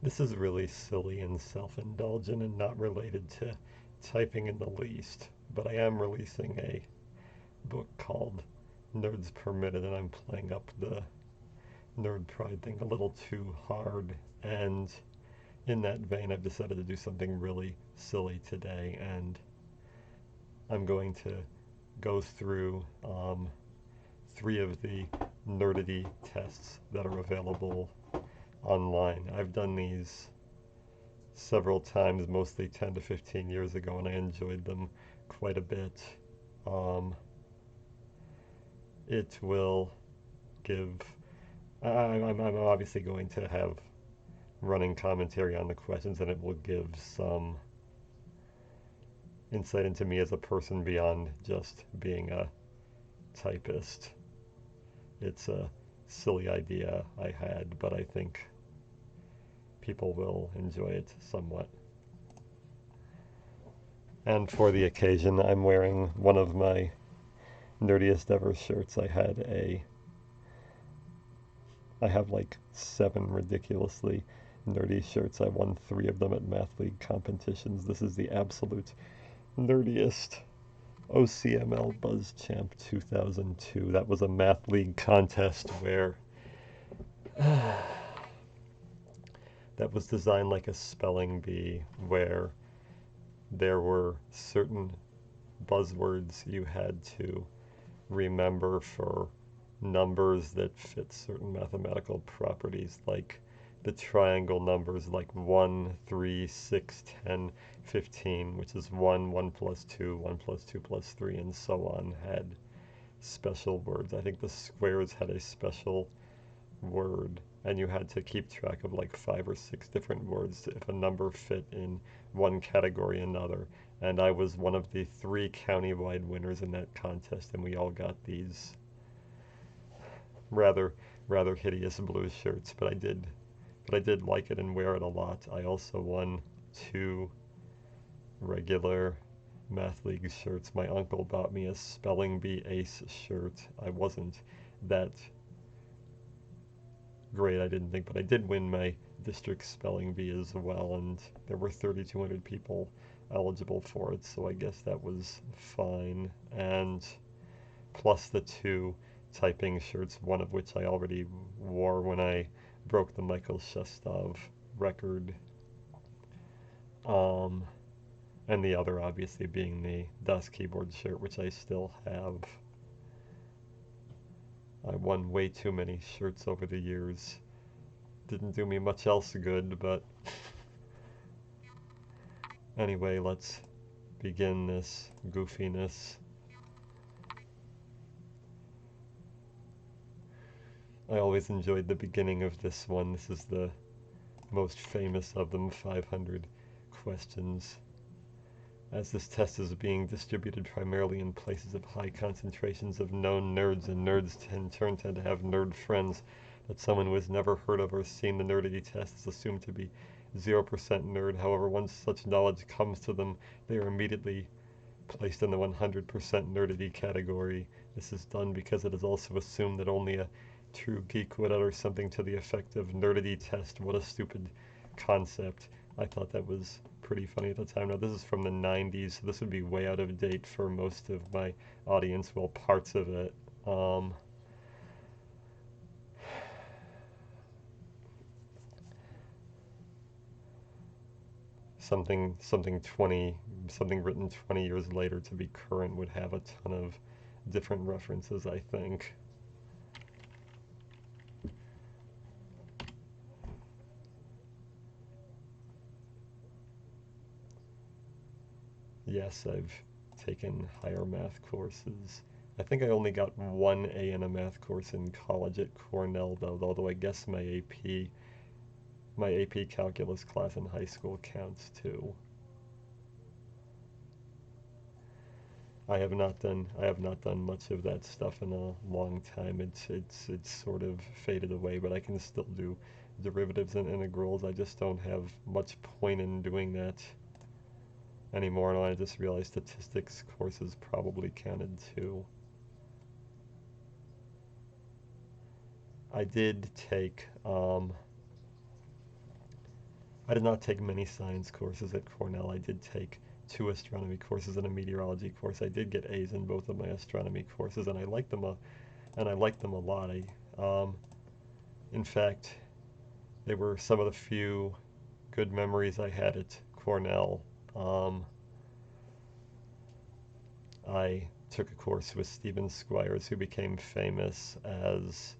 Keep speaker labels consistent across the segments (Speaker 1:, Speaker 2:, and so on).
Speaker 1: This is really silly and self-indulgent and not related to typing in the least, but I am releasing a book called Nerds Permitted, and I'm playing up the nerd pride thing a little too hard. And in that vein, I've decided to do something really silly today, and I'm going to go through three of the nerdity tests that are available online. I've done these several times, mostly 10 to 15 years ago, and I enjoyed them quite a bit. Um, it will give. I'm obviously going to have running commentary on the questions, and it will give some insight into me as a person beyond just being a typist. It's a silly idea I had, but I think people will enjoy it somewhat. And for the occasion, I'm wearing one of my nerdiest ever shirts. I have like seven ridiculously nerdy shirts. I won three of them at Math League competitions. This is the absolute nerdiest OCML Buzz Champ 2002. That was a Math League contest where that was designed like a spelling bee, where there were certain buzzwords you had to remember for numbers that fit certain mathematical properties, like the triangle numbers like 1, 3, 6, 10, 15, which is 1, 1 plus 2, 1 plus 2 plus 3, and so on, had special words. I think the squares had a special word, and you had to keep track of like five or six different words if a number fit in one category or another. And I was one of the three county-wide winners in that contest, and we all got these rather rather hideous blue shirts, but I did like it and wear it a lot. I also won two regular Math League shirts. My uncle bought me a Spelling Bee Ace shirt. I wasn't that great, I didn't think, but I did win my district spelling bee as well, and there were 3,200 people eligible for it, so I guess that was fine. And plus the two typing shirts, one of which I already wore when I broke the Michael Shestov record, um, and the other obviously being the Das Keyboard shirt, which I still have. I won way too many shirts over the years. Didn't do me much else good, but anyway, let's begin this goofiness. I always enjoyed the beginning of this one. This is the most famous of them, 500 questions. As this test is being distributed primarily in places of high concentrations of known nerds, and nerds in turn tend to have nerd friends that someone who has never heard of or seen the nerdity test is assumed to be 0% nerd. However, once such knowledge comes to them, they are immediately placed in the 100% nerdity category. This is done because it is also assumed that only a true geek would utter something to the effect of nerdity test. What a stupid concept. I thought that was pretty funny at the time. Now, this is from the 90s, so this would be way out of date for most of my audience, well, parts of it. Something written 20 years later to be current would have a ton of different references, I think. Yes, I've taken higher math courses. I think I only got one A in a math course in college at Cornell, though, although I guess my AP calculus class in high school counts too. I have not done much of that stuff in a long time. It's sort of faded away, but I can still do derivatives and integrals. I just don't have much point in doing that anymore, and I just realized statistics courses probably counted too. I did take I did not take many science courses at Cornell. I did take two astronomy courses and a meteorology course. I did get A's in both of my astronomy courses, and I liked them a lot. In fact, they were some of the few good memories I had at Cornell. Um, I took a course with Stephen Squires, who became famous as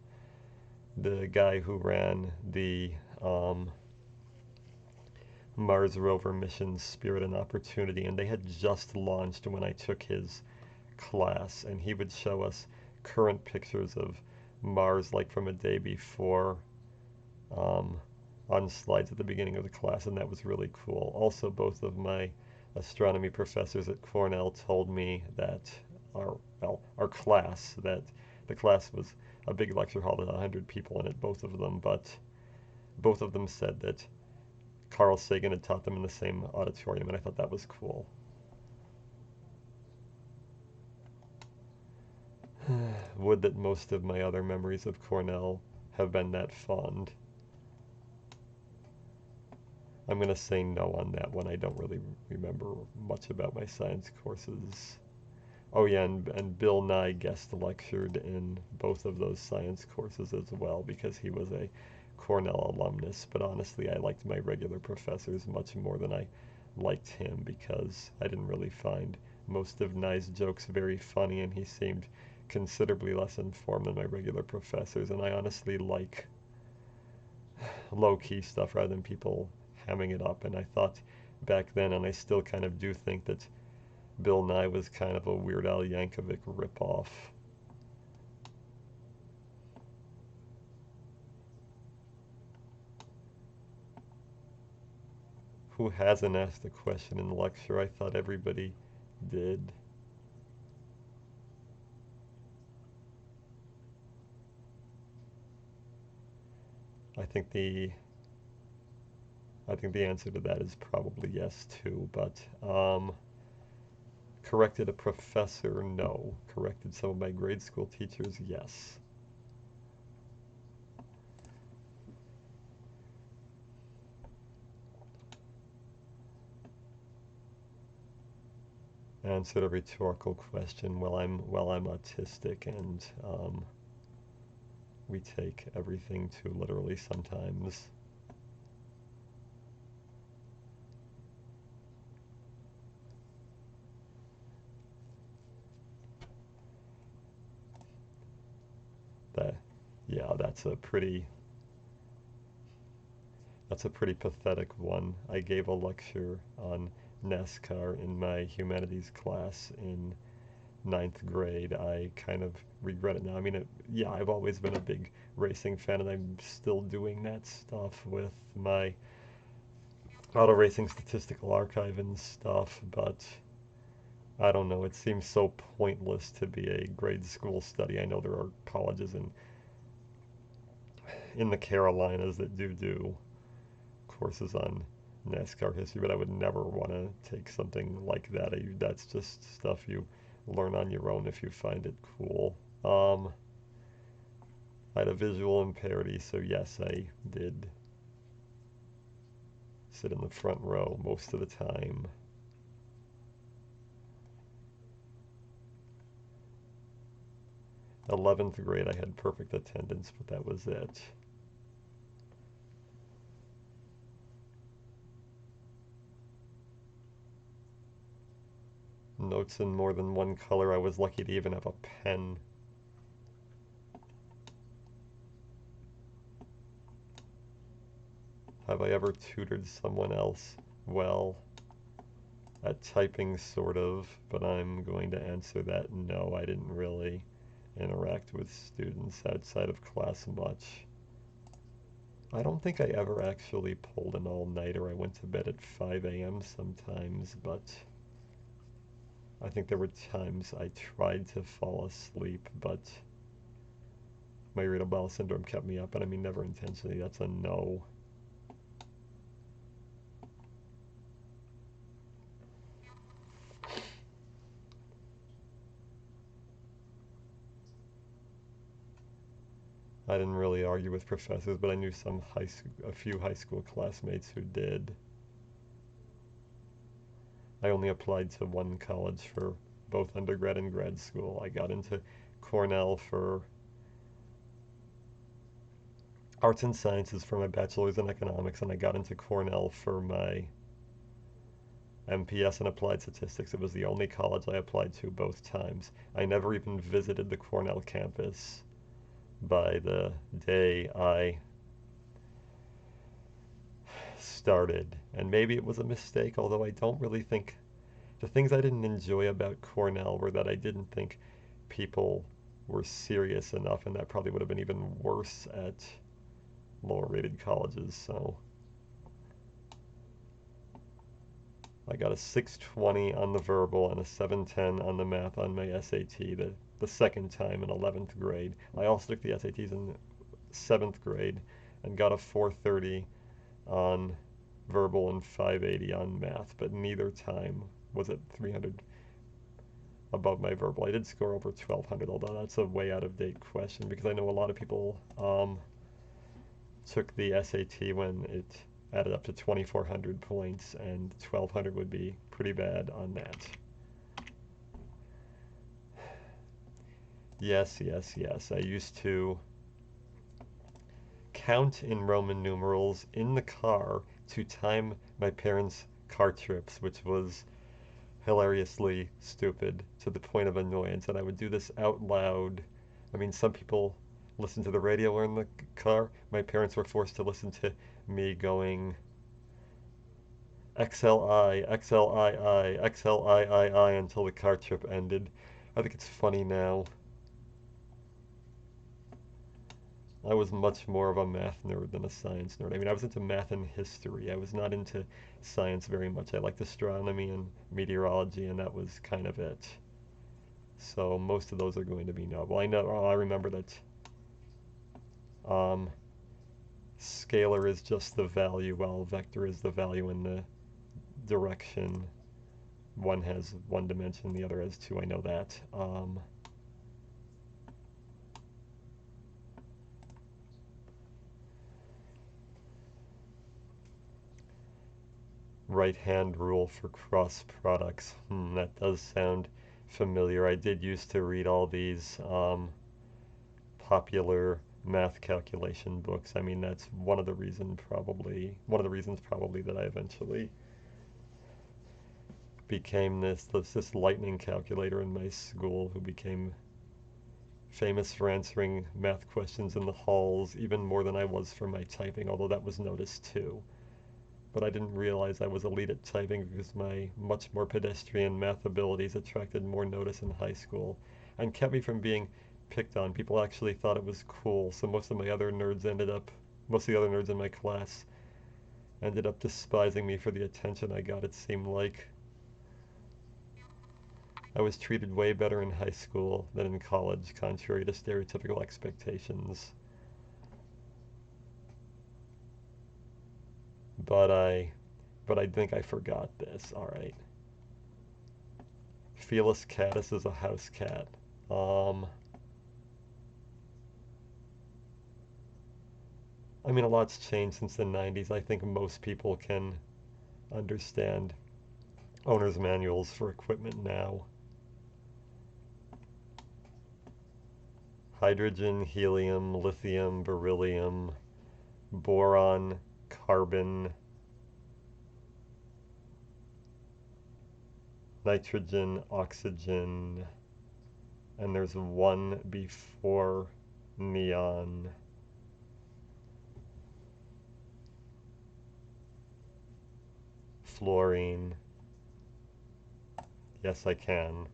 Speaker 1: the guy who ran the um, Mars rover missions Spirit and Opportunity, and they had just launched when I took his class, and he would show us current pictures of Mars, like from a day before, um, on slides at the beginning of the class, and that was really cool. Also, both of my astronomy professors at Cornell told me that our class, that the class was a big lecture hall with 100 people in it, both of them, but both of them said that Carl Sagan had taught them in the same auditorium, and I thought that was cool. Would that most of my other memories of Cornell have been that fond. I'm going to say no on that one. I don't really remember much about my science courses. Oh yeah, and Bill Nye guest lectured in both of those science courses as well because he was a Cornell alumnus. But honestly, I liked my regular professors much more than I liked him because I didn't really find most of Nye's jokes very funny, and he seemed considerably less informed than my regular professors. And I honestly like low-key stuff rather than people hamming it up. And I thought back then, and I still kind of do think that Bill Nye was kind of a Weird Al Yankovic ripoff. Who hasn't asked a question in the lecture? I thought everybody did. I think the I think the answer to that is probably yes too, but corrected a professor? No. Corrected some of my grade school teachers? Yes. Answered a rhetorical question. Well, I'm autistic, and we take everything too literally sometimes. That, yeah, that's a pretty pathetic one. I gave a lecture on NASCAR in my humanities class in ninth grade. I kind of regret it now. I mean, yeah, I've always been a big racing fan, and I'm still doing that stuff with my auto racing statistical archive and stuff, but I don't know. It seems so pointless to be a grade school study. I know there are colleges in the Carolinas that do courses on NASCAR history, but I would never want to take something like that. That's just stuff you learn on your own if you find it cool. I had a visual impairment, so yes, I did sit in the front row most of the time. 11th grade, I had perfect attendance, but that was it. Notes in more than one color. I was lucky to even have a pen. Have I ever tutored someone else? Well, at typing, sort of, but I'm going to answer that no, I didn't really interact with students outside of class much. I don't think I ever actually pulled an all-nighter. I went to bed at 5 a.m. sometimes, but I think there were times I tried to fall asleep, but my irritable bowel syndrome kept me up, and I mean never intentionally. That's a no. I didn't really argue with professors, but I knew a few high school classmates who did. I only applied to one college for both undergrad and grad school. I got into Cornell for arts and sciences for my bachelor's in economics, and I got into Cornell for my MPS in applied statistics. It was the only college I applied to both times. I never even visited the Cornell campus by the day I started. And maybe it was a mistake, although I don't really think the things I didn't enjoy about Cornell were that I didn't think people were serious enough, and that probably would have been even worse at lower rated colleges. So I got a 620 on the verbal and a 710 on the math on my SAT the second time in 11th grade. I also took the SATs in 7th grade and got a 430 on verbal and 580 on math, but neither time was it 300 above my verbal. I did score over 1200, although that's a way out of date question because I know a lot of people took the SAT when it added up to 2400 points, and 1200 would be pretty bad on that. Yes, yes, yes. I used to count in Roman numerals in the car to time my parents' car trips, which was hilariously stupid to the point of annoyance. And I would do this out loud. I mean, some people listen to the radio or in the car. My parents were forced to listen to me going XLI, XLII, XLIII until the car trip ended. I think it's funny now. I was much more of a math nerd than a science nerd. I mean, I was into math and history. I was not into science very much. I liked astronomy and meteorology, and that was kind of it. So most of those are going to be novel. I remember that scalar is just the value, while vector is the value in the direction. One has one dimension, the other has two. I know that. Right-hand rule for cross products. That does sound familiar. I did used to read all these popular math calculation books. I mean, that's one of the reasons probably that I eventually became this lightning calculator in my school, who became famous for answering math questions in the halls even more than I was for my typing, although that was noticed too. But I didn't realize I was elite at typing because my much more pedestrian math abilities attracted more notice in high school and kept me from being picked on. People actually thought it was cool, so most of the other nerds in my class ended up despising me for the attention I got, it seemed like. I was treated way better in high school than in college, contrary to stereotypical expectations. But I think I forgot this. All right. Felis catus is a house cat. I mean, a lot's changed since the 90s. I think most people can understand owner's manuals for equipment now. Hydrogen, helium, lithium, beryllium, boron, carbon, nitrogen, oxygen, and there's one before neon. Fluorine. Yes, I can.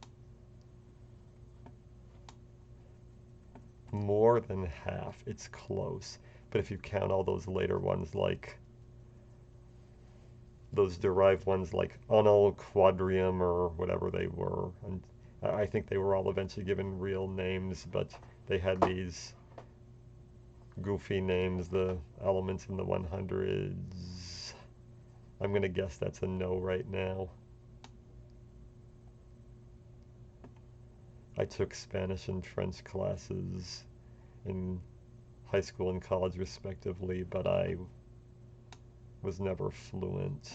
Speaker 1: More than half. It's close. But if you count all those later ones, like those derived ones like unyl quadrium or whatever they were, and I think they were all eventually given real names, but they had these goofy names, the elements in the 100s. I'm going to guess that's a no right now. I took Spanish and French classes in high school and college respectively, but I was never fluent.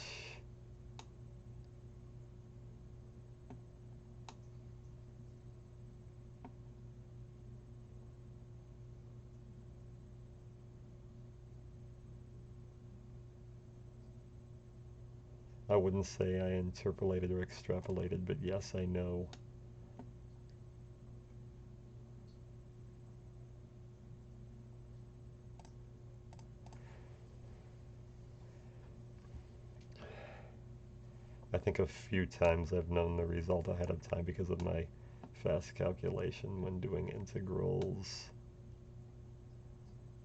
Speaker 1: I wouldn't say I interpolated or extrapolated, but yes, I know. I think a few times I've known the result ahead of time because of my fast calculation when doing integrals.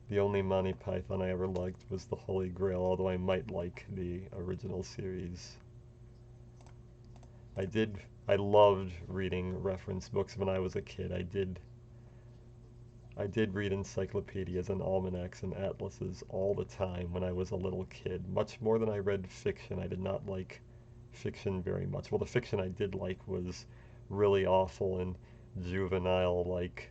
Speaker 1: The only Monty Python I ever liked was the Holy Grail, although I might like the original series. I loved reading reference books when I was a kid. I did read encyclopedias and almanacs and atlases all the time when I was a little kid, much more than I read fiction. I did not like fiction very much. Well, the fiction I did like was really awful and juvenile, like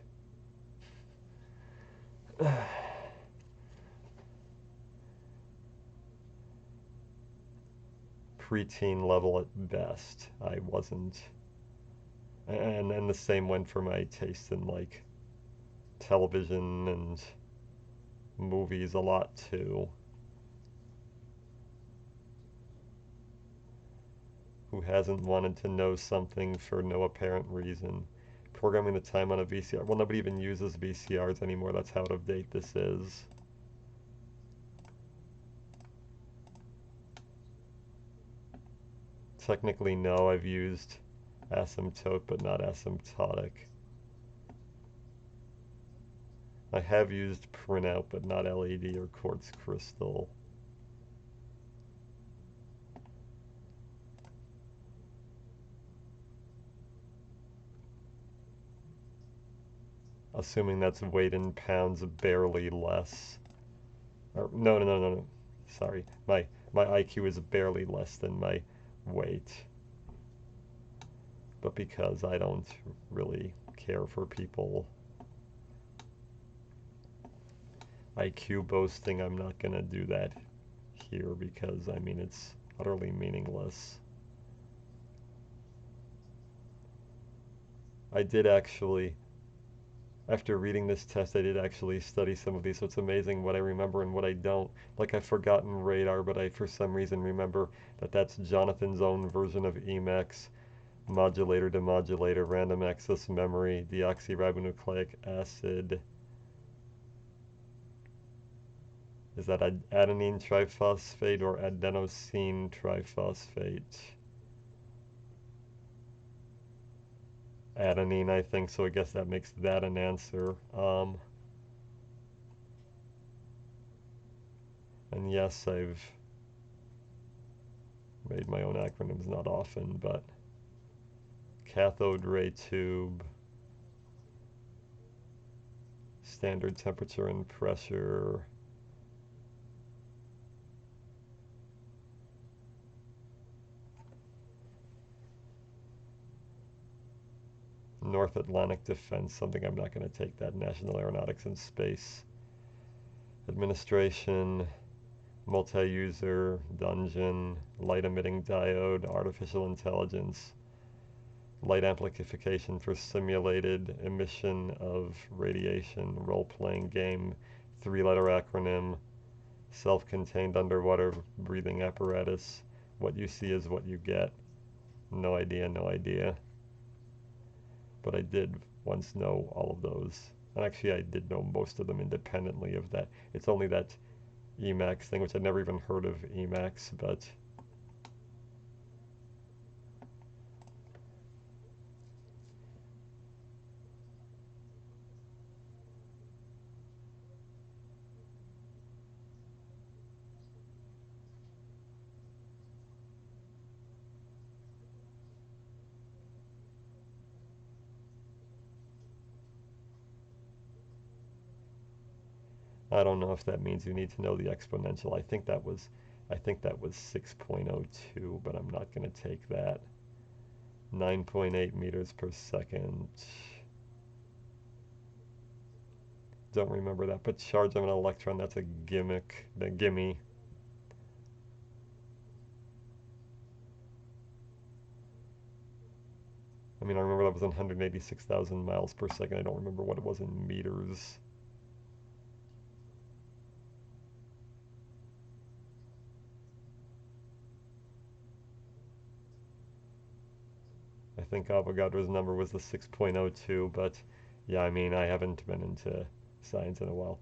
Speaker 1: preteen level at best. I wasn't, and the same went for my taste in like television and movies a lot too. Who hasn't wanted to know something for no apparent reason? Programming the time on a VCR. Well, nobody even uses VCRs anymore. That's how out of date this is. Technically, no, I've used asymptote, but not asymptotic. I have used printout, but not LED or quartz crystal. Assuming that's weight in pounds, barely less. Or, no. Sorry, my IQ is barely less than my weight. But because I don't really care for people IQ boasting, I'm not gonna do that here because I mean it's utterly meaningless. I did actually, after reading this test, I did actually study some of these, so it's amazing what I remember and what I don't. Like I've forgotten radar, but I for some reason remember that that's Jonathan's own version of Emacs, modulator demodulator, random access memory, deoxyribonucleic acid. Is that adenine triphosphate or adenosine triphosphate? Adenine, I think, so I guess that makes that an answer. And yes, I've made my own acronyms, not often, but cathode ray tube, standard temperature and pressure, North Atlantic Defense, something I'm not going to take that, National Aeronautics and Space Administration, multi-user, dungeon, light emitting diode, artificial intelligence, light amplification for simulated emission of radiation, role-playing game, three-letter acronym, self-contained underwater breathing apparatus, what you see is what you get. No idea, no idea. But I did once know all of those. And actually I did know most of them independently of that. It's only that Emacs thing, which I'd never even heard of Emacs, but I don't know if that means you need to know the exponential. I think that was 6.02, but I'm not going to take that. 9.8 meters per second. Don't remember that, but charge of an electron, that's a gimmick, the gimme. I mean, I remember that was 186,000 miles per second. I don't remember what it was in meters. I think Avogadro's number was the 6.02, but yeah, I mean, I haven't been into science in a while.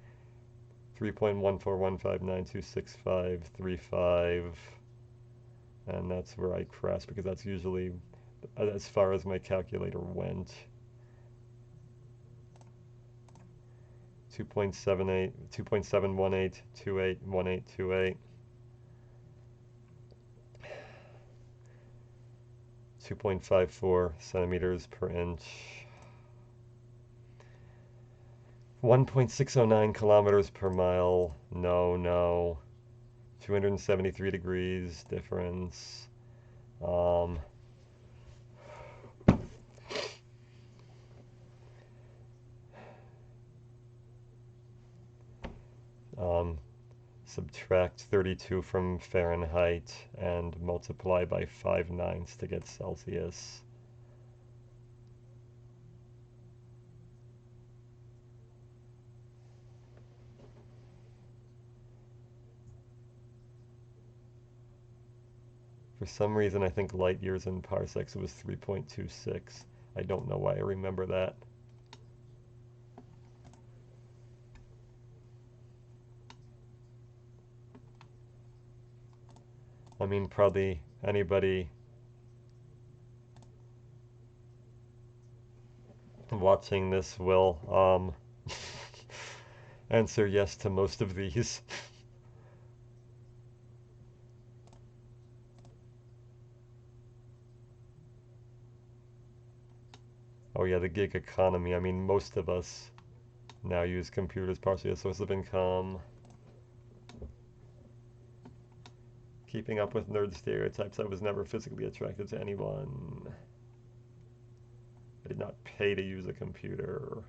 Speaker 1: 3.14159266535, and that's where I crash because that's usually as far as my calculator went. 2.78, 2.718281828. 2.54 centimeters per inch. 1.609 kilometers per mile. No. 273 degrees difference. Subtract 32 from Fahrenheit and multiply by 5/9 to get Celsius. For some reason, I think light years in parsecs was 3.26. I don't know why I remember that. I mean, probably anybody watching this will answer yes to most of these. Oh yeah, the gig economy. I mean, most of us now use computers partially as a source of income. Keeping up with nerd stereotypes, I was never physically attracted to anyone. I did not pay to use a computer.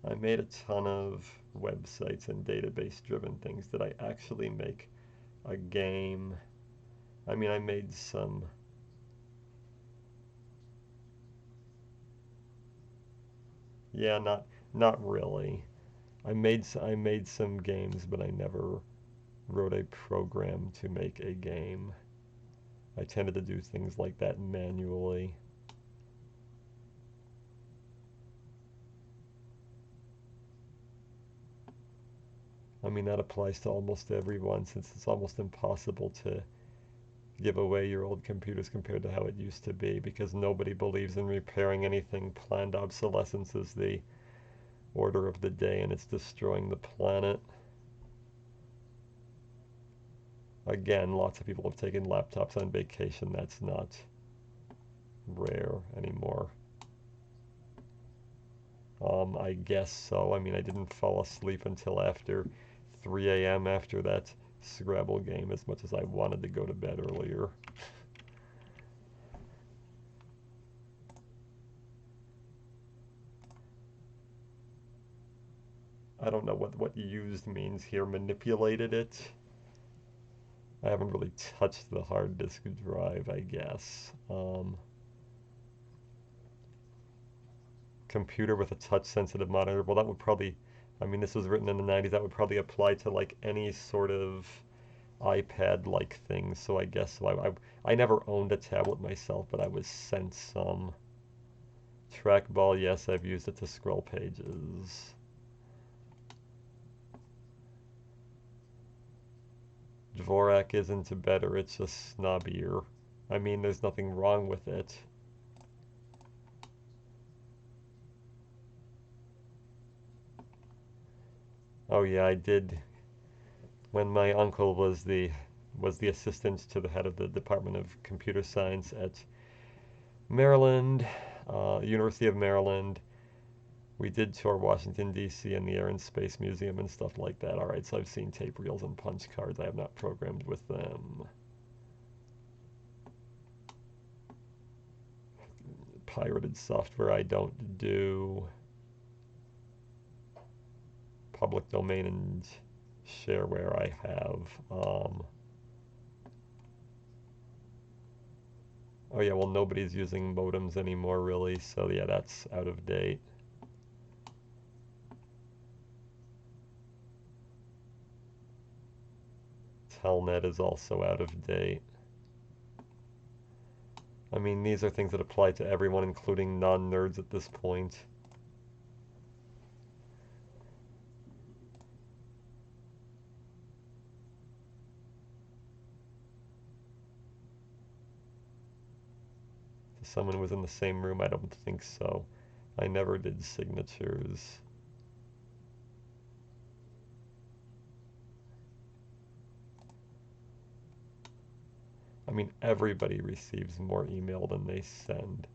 Speaker 1: I made a ton of websites and database driven things. Did I actually make a game? I mean, I made some. Yeah, not really. I made some games, but I never wrote a program to make a game. I tended to do things like that manually. I mean, that applies to almost everyone since it's almost impossible to give away your old computers compared to how it used to be because nobody believes in repairing anything. Planned obsolescence is the order of the day and it's destroying the planet. Again, lots of people have taken laptops on vacation. That's not rare anymore. I guess so. I mean, I didn't fall asleep until after 3 a.m. after that Scrabble game as much as I wanted to go to bed earlier. I don't know what used means here. Manipulated it. I haven't really touched the hard disk drive, I guess. Computer with a touch sensitive monitor. Well, that would probably, I mean, this was written in the 90s. That would probably apply to like any sort of iPad like thing. So I guess so. I never owned a tablet myself, but I was sent some. Trackball, yes, I've used it to scroll pages. Dvorak isn't better, it's just snobbier. I mean, there's nothing wrong with it. Oh yeah, I did. When my uncle was the assistant to the head of the Department of Computer Science at Maryland, University of Maryland, We did tour Washington, D.C. and the Air and Space Museum and stuff like that. Alright, so I've seen tape reels and punch cards. I have not programmed with them. Pirated software I don't do. Public domain and shareware I have. Oh yeah, well nobody's using modems anymore really, so yeah, that's out of date. Telnet is also out of date. I mean, these are things that apply to everyone, including non-nerds at this point. If someone was in the same room, I don't think so. I never did signatures. I mean, everybody receives more email than they send.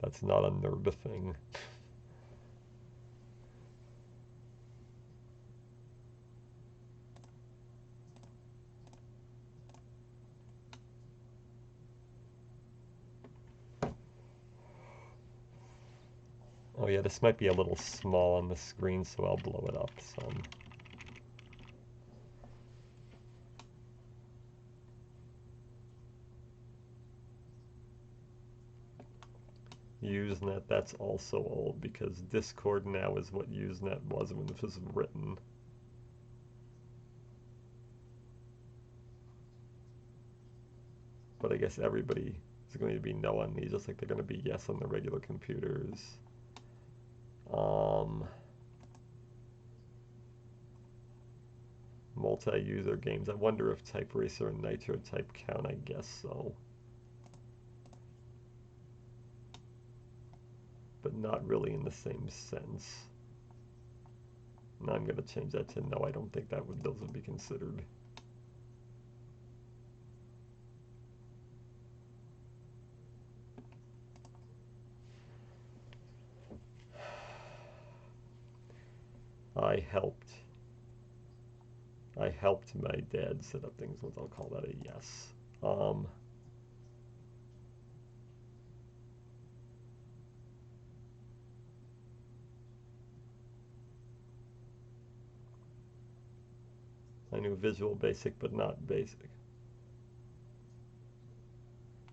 Speaker 1: That's not a nerd thing. Oh yeah, this might be a little small on the screen, so I'll blow it up some. Usenet, that's also old because Discord now is what Usenet was when this was written. But I guess everybody is going to be no on these, just like they're going to be yes on the regular computers. Multi-user games. I wonder if Type Racer and Nitro Type count. I guess so. But not really in the same sense. Now I'm going to change that to no. I don't think those would be considered. I helped my dad set up things. I'll call that a yes. I knew Visual Basic, but not Basic.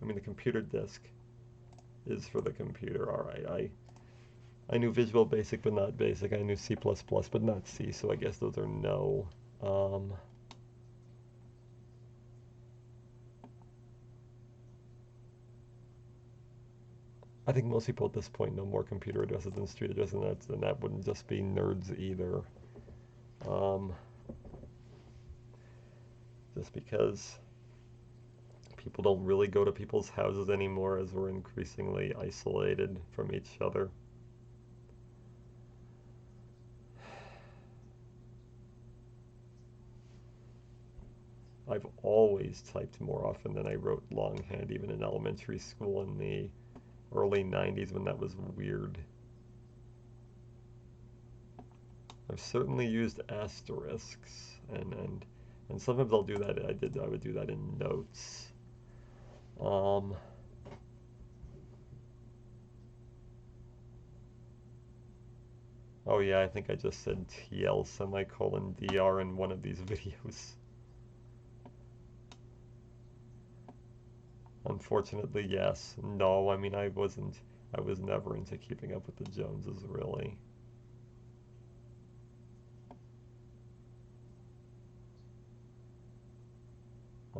Speaker 1: I mean, the computer disk is for the computer. All right, I knew Visual Basic, but not Basic. I knew C++, but not C, so I guess those are no. I think most people at this point know more computer addresses than street addresses, and that wouldn't just be nerds either. Just because people don't really go to people's houses anymore as we're increasingly isolated from each other. I've always typed more often than I wrote longhand, even in elementary school in the early 90s when that was weird. I've certainly used asterisks, and sometimes I'll do that. I would do that in notes. Oh yeah, I think I just said TL semicolon DR in one of these videos. Unfortunately, yes. No, I mean, I was never into keeping up with the Joneses, really.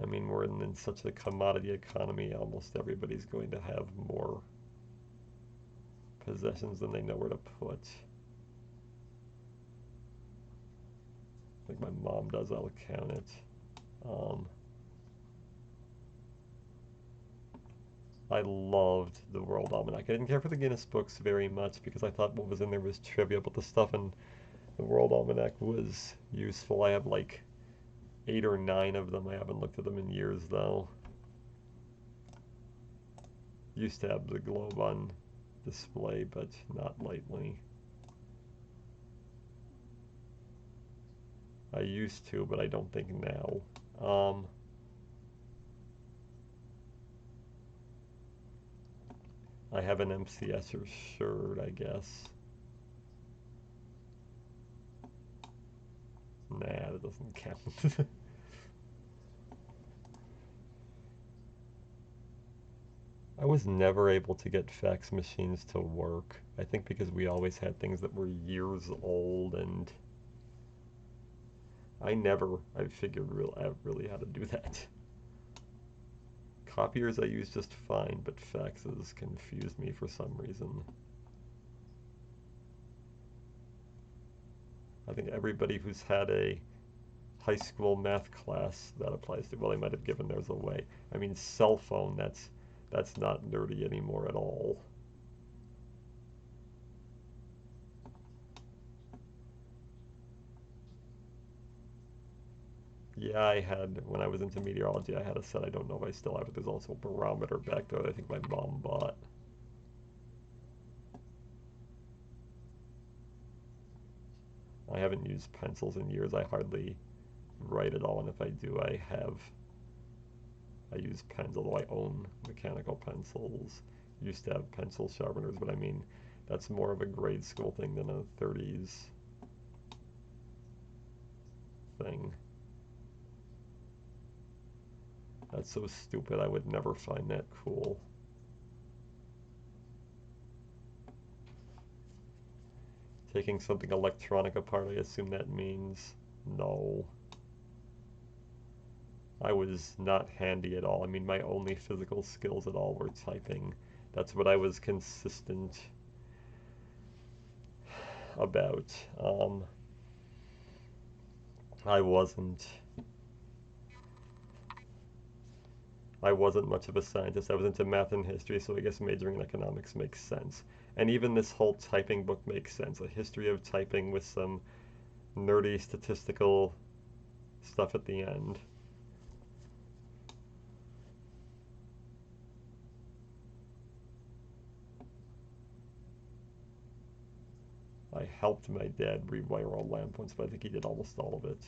Speaker 1: I mean, we're in such a commodity economy, almost everybody's going to have more possessions than they know where to put. Like my mom does, I'll count it. I loved the World Almanac. I didn't care for the Guinness books very much because I thought what was in there was trivia, but the stuff in the World Almanac was useful. I have like 8 or 9 of them. I haven't looked at them in years though. Used to have the globe on display, but not lately. I used to, but I don't think now. Um, I have an MCS shirt, I guess. Nah, that doesn't count. I was never able to get fax machines to work. I think because we always had things that were years old, and I figured out really how to do that. Copiers I use just fine, but faxes confuse me for some reason. I think everybody who's had a high school math class that applies to, well, they might have given theirs away. I mean, cell phone, that's not nerdy anymore at all. Yeah, I had, when I was into meteorology, I had a set. I don't know if I still have it. There's also a barometer back there that I think my mom bought. I haven't used pencils in years. I hardly write at all, and if I do, I use pens, although I own mechanical pencils. Used to have pencil sharpeners, but I mean, that's more of a grade school thing than a 30s thing. That's so stupid. I would never find that cool. Taking something electronic apart, I assume that means no. I was not handy at all. I mean, my only physical skills at all were typing. That's what I was consistent about. I wasn't. I wasn't much of a scientist. I was into math and history, so I guess majoring in economics makes sense. And even this whole typing book makes sense. A history of typing with some nerdy statistical stuff at the end. I helped my dad rewire a lamp once, but I think he did almost all of it.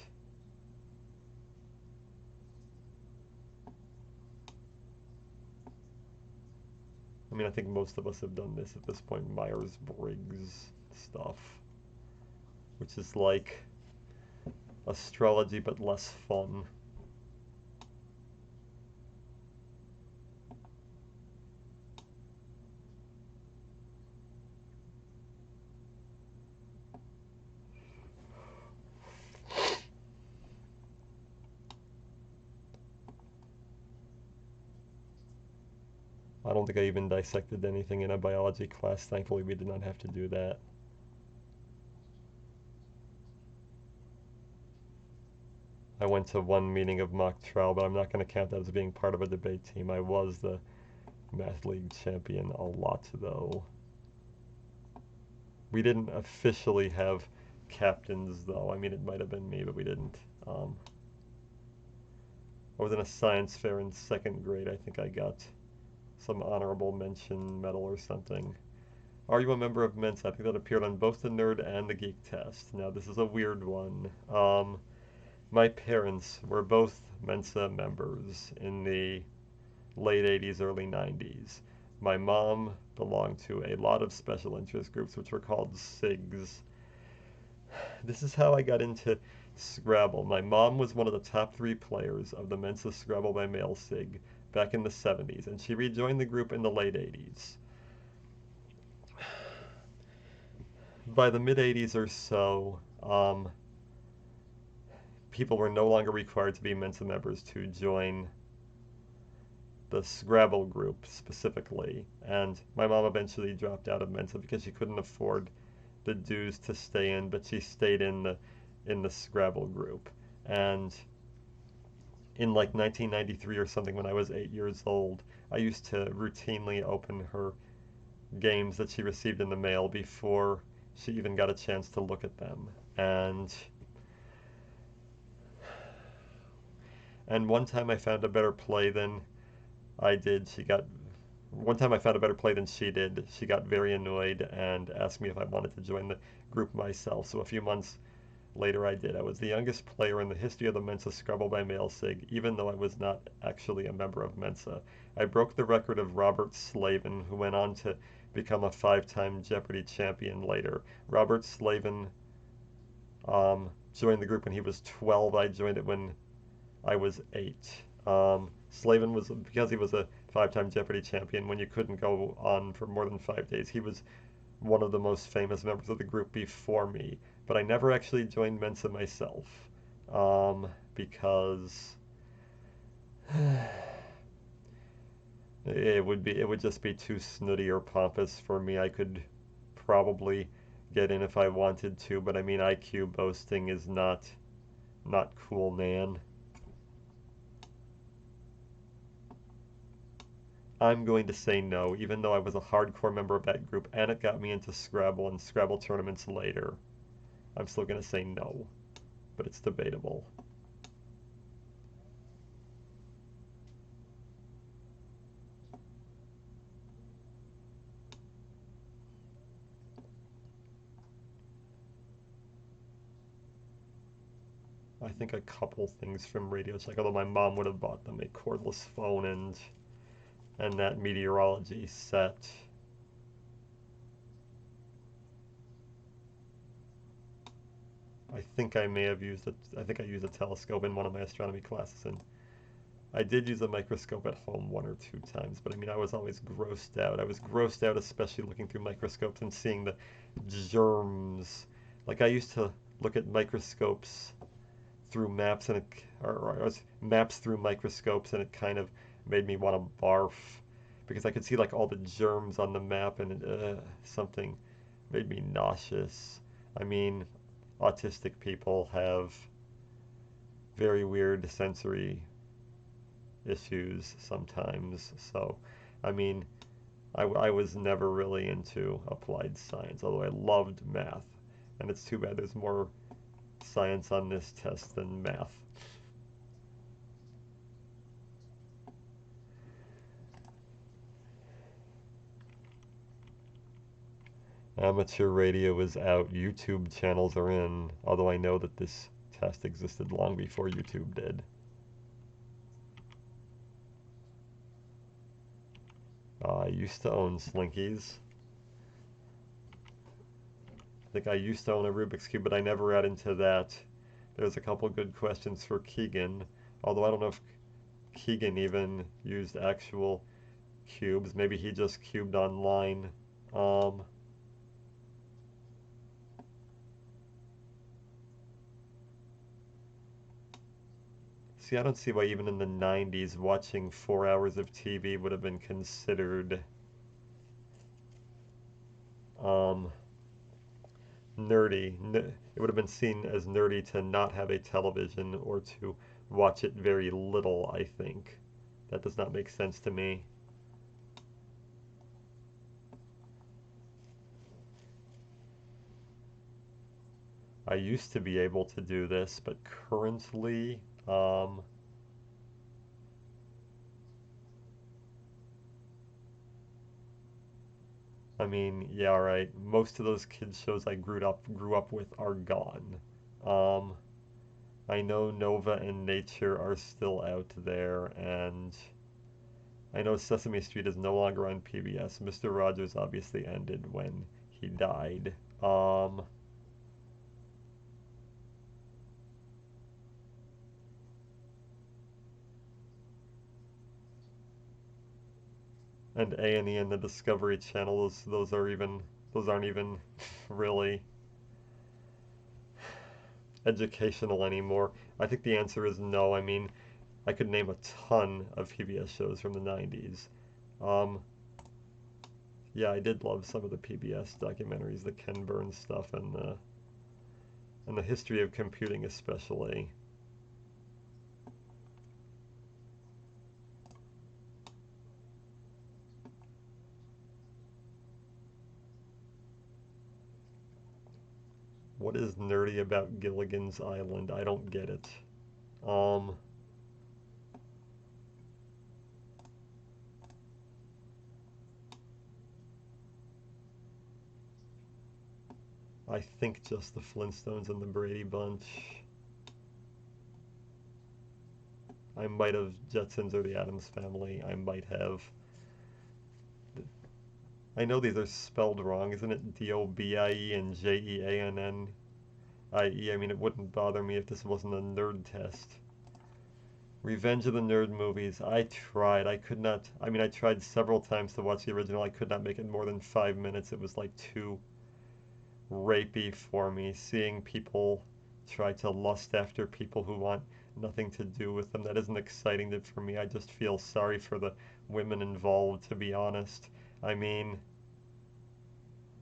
Speaker 1: I mean, I think most of us have done this at this point, Myers-Briggs stuff, which is like astrology but less fun. I don't think I even dissected anything in a biology class. Thankfully, we did not have to do that. I went to one meeting of mock trial, but I'm not going to count that as being part of a debate team. I was the math league champion a lot, though. We didn't officially have captains, though. I mean, it might have been me, but we didn't. I was in a science fair in second grade. I think I got some honorable mention medal or something. Are you a member of Mensa? I think that appeared on both the Nerd and the Geek test. Now, this is a weird one. My parents were both Mensa members in the late 80s, early 90s. My mom belonged to a lot of special interest groups, which were called SIGs. This is how I got into Scrabble. My mom was one of the top 3 players of the Mensa Scrabble by Mail SIG back in the 70s, and she rejoined the group in the late 80s. By the mid 80s or so, people were no longer required to be Mensa members to join the Scrabble group specifically, and my mom eventually dropped out of Mensa because she couldn't afford the dues to stay in, but she stayed in the Scrabble group. And in like 1993 or something, when I was 8 years old, I used to routinely open her games that she received in the mail before she even got a chance to look at them. And one time I found a better play than I did. One time I found a better play than she did. She got very annoyed and asked me if I wanted to join the group myself. So a few months Later I did. I was the youngest player in the history of the Mensa Scrabble by mail sig, even though I was not actually a member of Mensa. I broke the record of Robert Slavin, who went on to become a 5-time Jeopardy champion later. Robert Slavin joined the group when he was 12. I joined it when I was 8. Slavin was, because he was a 5-time Jeopardy champion, when you couldn't go on for more than 5 days, he was one of the most famous members of the group before me. But I never actually joined Mensa myself, because it would just be too snooty or pompous for me. I could probably get in if I wanted to, but I mean IQ boasting is not cool, man. I'm going to say no, even though I was a hardcore member of that group and it got me into Scrabble and Scrabble tournaments later. I'm still going to say no, but it's debatable. I think a couple things from Radio Shack, although my mom would have bought them, a cordless phone and that meteorology set. I think I may have used it. I think I used a telescope in one of my astronomy classes, and I did use a microscope at home 1 or 2 times, but I mean, I was always grossed out. I was grossed out, especially looking through microscopes and seeing the germs. Like, I used to look at microscopes through maps, and or maps through microscopes, and it kind of made me want to barf because I could see like all the germs on the map, and something made me nauseous. I mean, autistic people have very weird sensory issues sometimes. So, I mean, I was never really into applied science, although I loved math. And it's too bad there's more science on this test than math. Amateur radio is out, YouTube channels are in, although I know that this test existed long before YouTube did. I used to own Slinkies. I think I used to own a Rubik's Cube, but I never got into that. There's a couple good questions for Keegan, although I don't know if Keegan even used actual cubes. Maybe he just cubed online. See, I don't see why even in the 90s watching 4 hours of TV would have been considered nerdy. It would have been seen as nerdy to not have a television or to watch it very little, I think. That does not make sense to me. I used to be able to do this, but currently, I mean, yeah, right. Most of those kids shows I grew up with are gone. Um, I know Nova and Nature are still out there, and I know Sesame Street is no longer on PBS. Mr. Rogers obviously ended when he died. And A&E and the Discovery Channel, those aren't even really educational anymore. I think the answer is no. I mean, I could name a ton of PBS shows from the 90s. Um, yeah, I did love some of the PBS documentaries, the Ken Burns stuff, and the history of computing especially. What is nerdy about Gilligan's Island? I don't get it. Um, I think just the Flintstones and the Brady Bunch. I might have Jetsons or the Addams Family. I might have. I know these are spelled wrong, isn't it? Dobie and Jeannie? I mean, it wouldn't bother me if this wasn't a nerd test. Revenge of the Nerd movies. I tried. I could not. I mean, I tried several times to watch the original. I could not make it more than 5 minutes. It was like too rapey for me. Seeing people try to lust after people who want nothing to do with them. That isn't exciting for me. I just feel sorry for the women involved, to be honest. I mean,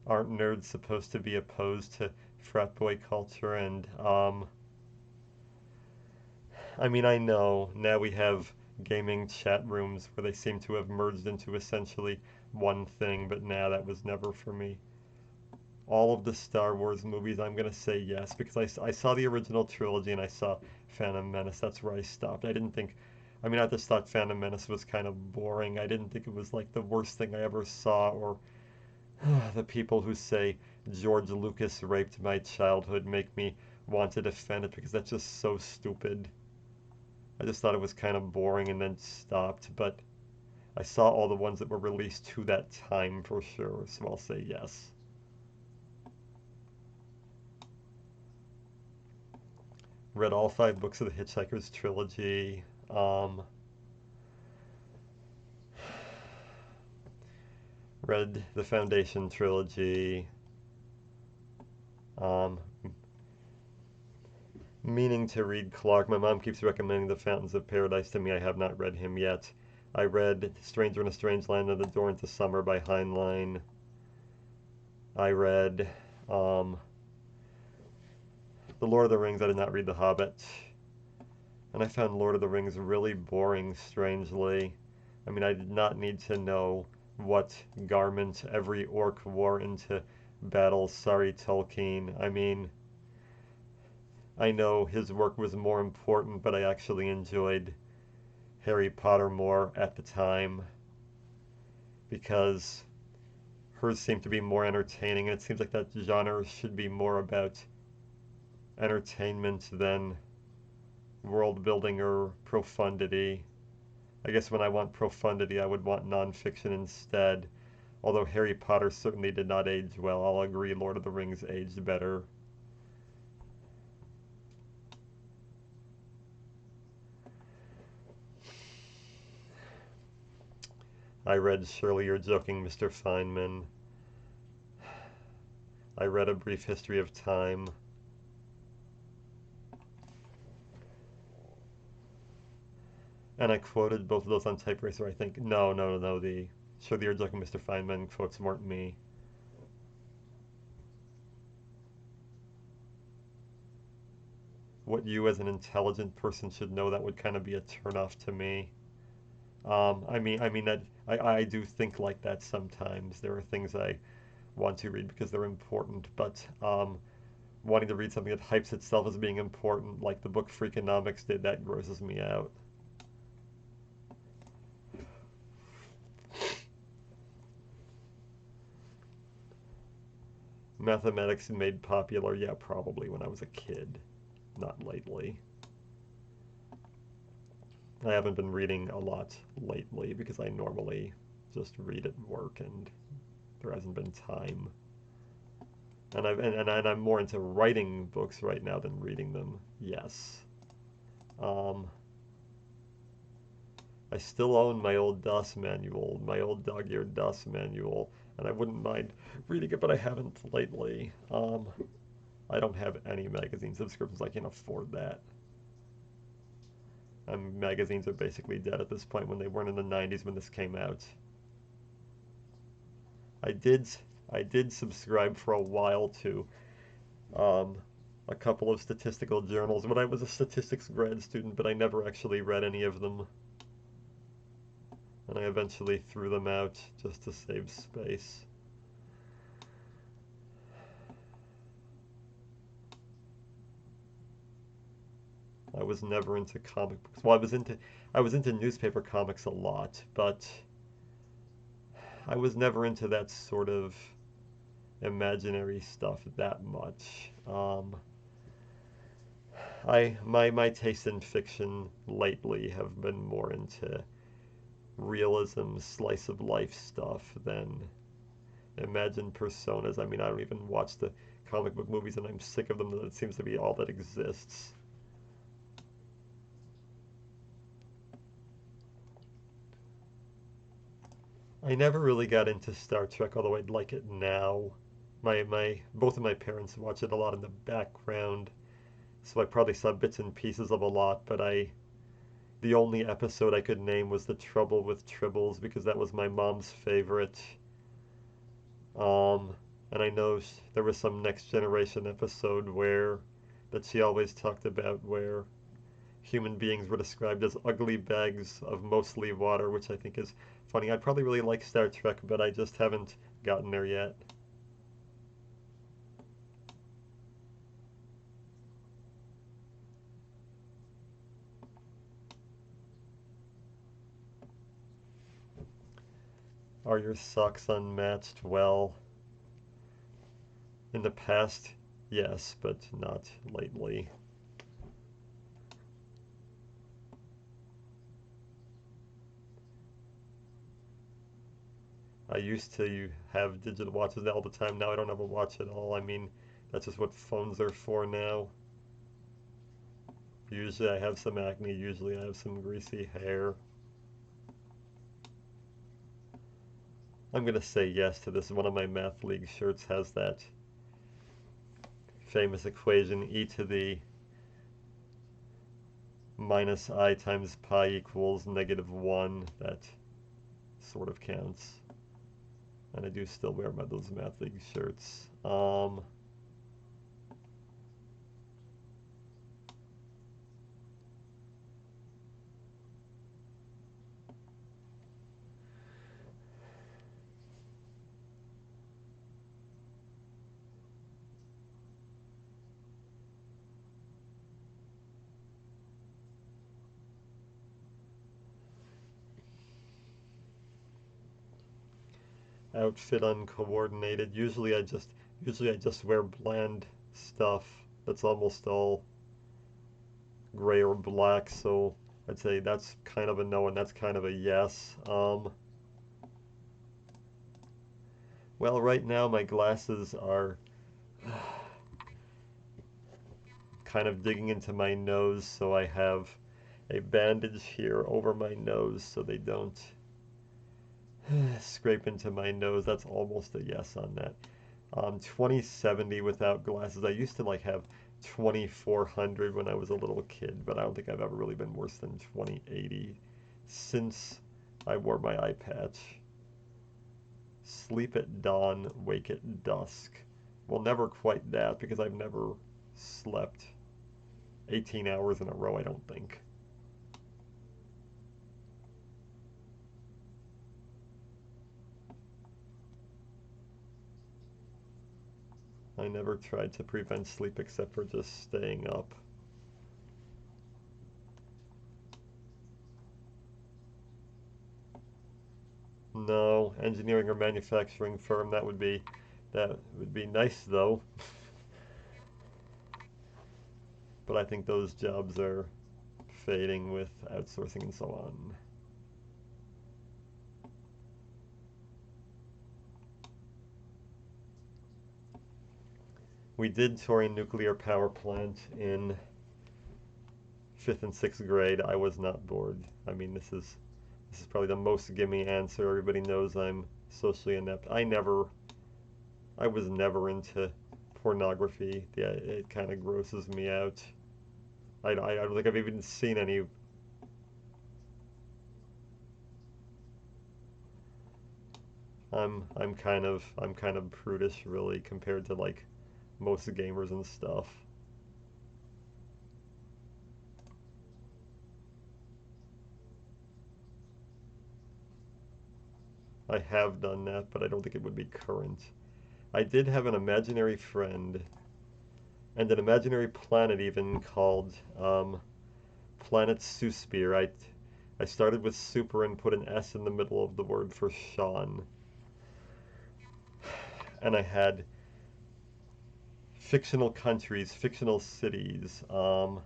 Speaker 1: aren't nerds supposed to be opposed to frat boy culture? And I mean, I know now we have gaming chat rooms where they seem to have merged into essentially one thing, but now that was never for me. All of the Star Wars movies, I'm going to say yes, because I saw the original trilogy and I saw Phantom Menace. That's where I stopped. I didn't think, I mean, I just thought Phantom Menace was kind of boring. I didn't think it was like the worst thing I ever saw, or the people who say George Lucas raped my childhood make me want to defend it because that's just so stupid. I just thought it was kind of boring and then stopped, but I saw all the ones that were released to that time for sure, so I'll say yes. Read all 5 books of the Hitchhiker's trilogy. Read the Foundation trilogy. Um, Meaning to read Clark. My mom keeps recommending The Fountains of Paradise to me. I have not read him yet. I read Stranger in a Strange Land and The Door into Summer by Heinlein. I read The Lord of the Rings. I did not read The Hobbit. And I found Lord of the Rings really boring, strangely. I mean, I did not need to know what garment every orc wore into battle. Sorry, Tolkien. I mean, I know his work was more important, but I actually enjoyed Harry Potter more at the time because hers seemed to be more entertaining, and it seems like that genre should be more about entertainment than world building or profundity. I guess when I want profundity, I would want nonfiction instead. Although Harry Potter certainly did not age well, I'll agree Lord of the Rings aged better. I read Surely You're Joking, Mr. Feynman. I read A Brief History of Time. And I quoted both of those on Typeracer, I think. No. The Surely You're Joking, Mr. Feynman quotes weren't me. What you as an intelligent person should know, that would kind of be a turnoff to me. I mean that I do think like that sometimes. There are things I want to read because they're important, but wanting to read something that hypes itself as being important, like the book Freakonomics did, that grosses me out. Mathematics made popular, yeah, probably when I was a kid, not lately. I haven't been reading a lot lately because I normally just read at work and there hasn't been time. And I'm more into writing books right now than reading them. Yes. Um, I still own my old DOS manual, my old dog-eared DOS manual, and I wouldn't mind reading it, but I haven't lately. I don't have any magazine subscriptions. I can't afford that. Magazines are basically dead at this point when they weren't in the 90s when this came out. I did I did subscribe for a while to um, a couple of statistical journals when I was a statistics grad student, but I never actually read any of them. And I eventually threw them out just to save space. I was never into comic books. Well, I was into newspaper comics a lot, but I was never into that sort of imaginary stuff that much. My tastes in fiction lately have been more into realism, slice of life stuff than imagined personas. I mean, I don't even watch the comic book movies, and I'm sick of them. That it seems to be all that exists. I never really got into Star Trek, although I'd like it now. My both of my parents watch it a lot in the background, so I probably saw bits and pieces of a lot, but the only episode I could name was The Trouble with Tribbles because that was my mom's favorite. Um, and I know there was some Next Generation episode where that she always talked about where human beings were described as ugly bags of mostly water, which I think is funny. I'd probably really like Star Trek, but I just haven't gotten there yet. Are your socks unmatched? Well, in the past, yes, but not lately. I used to have digital watches all the time. Now I don't have a watch at all. I mean, that's just what phones are for now. Usually I have some acne. Usually I have some greasy hair. I'm gonna say yes to this. One of my math league shirts has that famous equation e to the minus I times pi equals -1. That sort of counts. And I do still wear those math league shirts. Outfit uncoordinated. Usually I just wear bland stuff that's almost all gray or black, so I'd say that's kind of a no and that's kind of a yes. Well, right now my glasses are kind of digging into my nose, so I have a bandage here over my nose so they don't scrape into my nose. That's almost a yes on that. 2070 without glasses. I used to like have 2400 when I was a little kid, but I don't think I've ever really been worse than 2080 since I wore my eye patch. Sleep at dawn, wake at dusk. Well, never quite that because I've never slept 18 hours in a row, I don't think. I never tried to prevent sleep except for just staying up. No, engineering or manufacturing firm, that would be nice though. But I think those jobs are fading with outsourcing and so on. We did tour a nuclear power plant in fifth and sixth grade. I was not bored. I mean, this is probably the most gimme answer. Everybody knows I'm socially inept. I was never into pornography. Yeah, it kind of grosses me out. I don't think I've even seen any. I'm kind of prudish, really, compared to like most gamers and stuff. I have done that, but I don't think it would be current. I did have an imaginary friend and an imaginary planet even called Planet Suspir. I started with super and put an S in the middle of the word for Sean. And I had fictional countries, fictional cities. I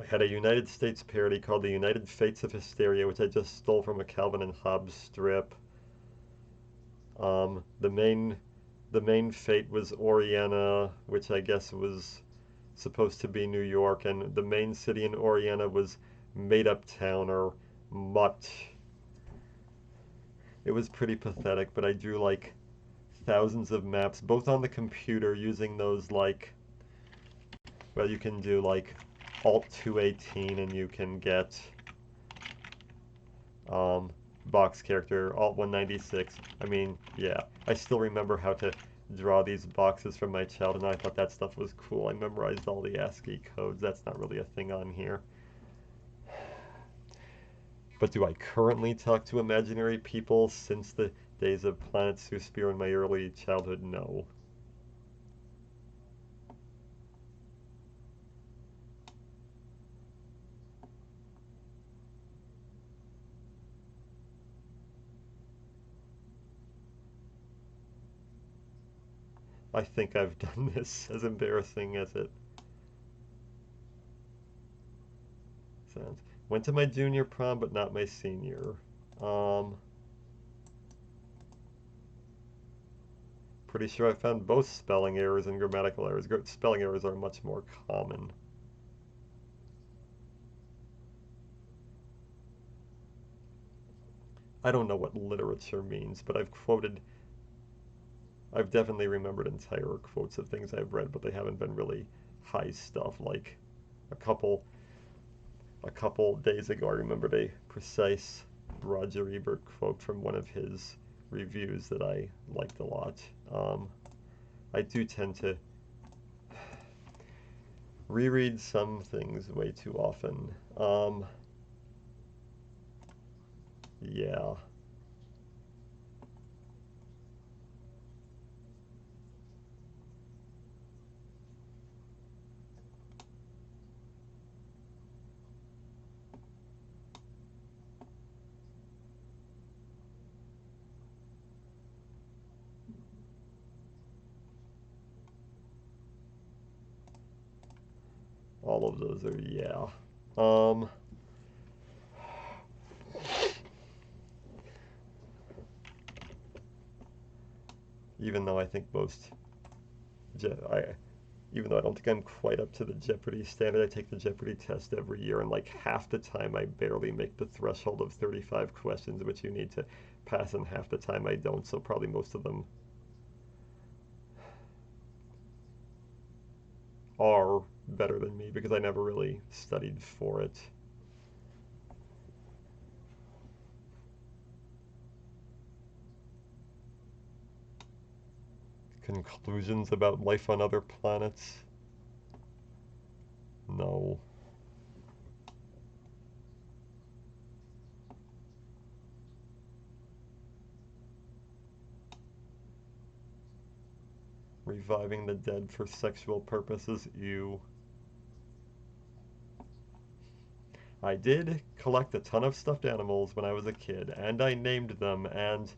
Speaker 1: had a United States parody called The United Fates of Hysteria, which I just stole from a Calvin and Hobbes strip. Um, the main the main fate was Oriana, which I guess was supposed to be New York, and the main city in Oriana was Made Up Town or Mutt. It was pretty pathetic, but I drew like thousands of maps, both on the computer using those like, well, you can do like Alt 218 and you can get um, box character, Alt 196. I mean, yeah, I still remember how to draw these boxes from my childhood, and I thought that stuff was cool. I memorized all the ASCII codes. That's not really a thing on here. But do I currently talk to imaginary people since the days of Planet Suspiro in my early childhood? No. I think I've done this, as embarrassing as it sounds. Went to my junior prom, but not my senior. Um, Pretty sure I found both spelling errors and grammatical errors. Spelling errors are much more common. I don't know what literature means, but I've definitely remembered entire quotes of things I've read, but they haven't been really high stuff. Like a couple, a couple days ago, I remembered a precise Roger Ebert quote from one of his reviews that I liked a lot. I do tend to reread some things way too often. Yeah. All of those are, yeah. Um, Even though I think most, I, even though I don't think I'm quite up to the Jeopardy standard, I take the Jeopardy test every year, and like half the time I barely make the threshold of 35 questions, which you need to pass, and half the time I don't, so probably most of them are better than me because I never really studied for it. Conclusions about life on other planets? No. Reviving the dead for sexual purposes? Ew. I did collect a ton of stuffed animals when I was a kid, and I named them, and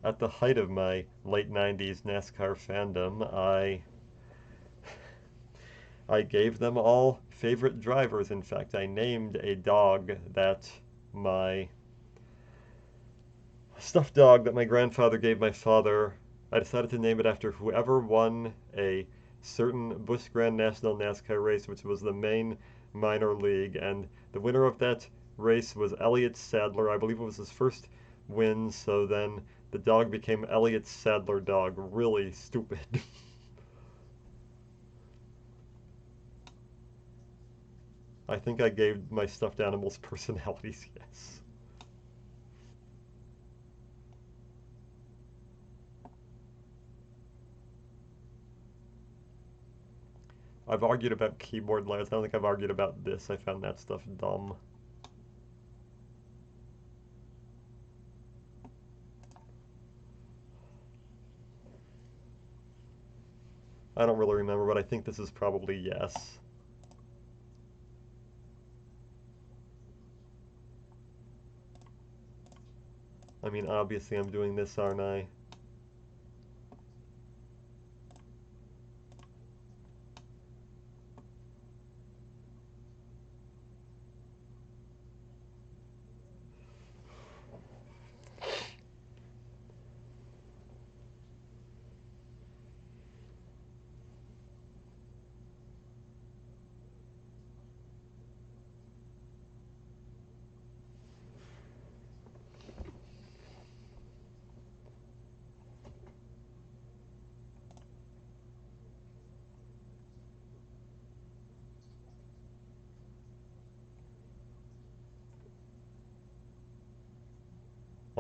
Speaker 1: at the height of my late 90s NASCAR fandom, I gave them all favorite drivers. In fact, I named a dog that my stuffed dog that my grandfather gave my father. I decided to name it after whoever won a certain Busch Grand National NASCAR race, which was the main minor league, and the winner of that race was Elliott Sadler. I believe it was his first win, so then the dog became Elliott Sadler Dog. Really stupid. I think I gave my stuffed animals personalities, yes. I've argued about keyboard layouts. I don't think I've argued about this. I found that stuff dumb. I don't really remember, but I think this is probably yes. I mean, obviously I'm doing this, aren't I?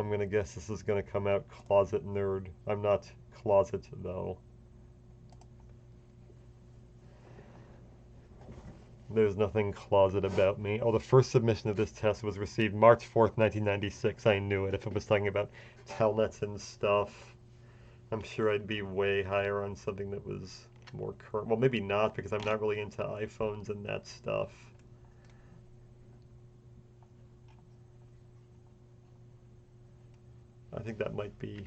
Speaker 1: I'm gonna guess this is gonna come out closet nerd. I'm not closet though. There's nothing closet about me. Oh, the first submission of this test was received March 4th, 1996. I knew it. If it was talking about telnets and stuff, I'm sure I'd be way higher on something that was more current. Well, maybe not, because I'm not really into iPhones and that stuff. I think that might be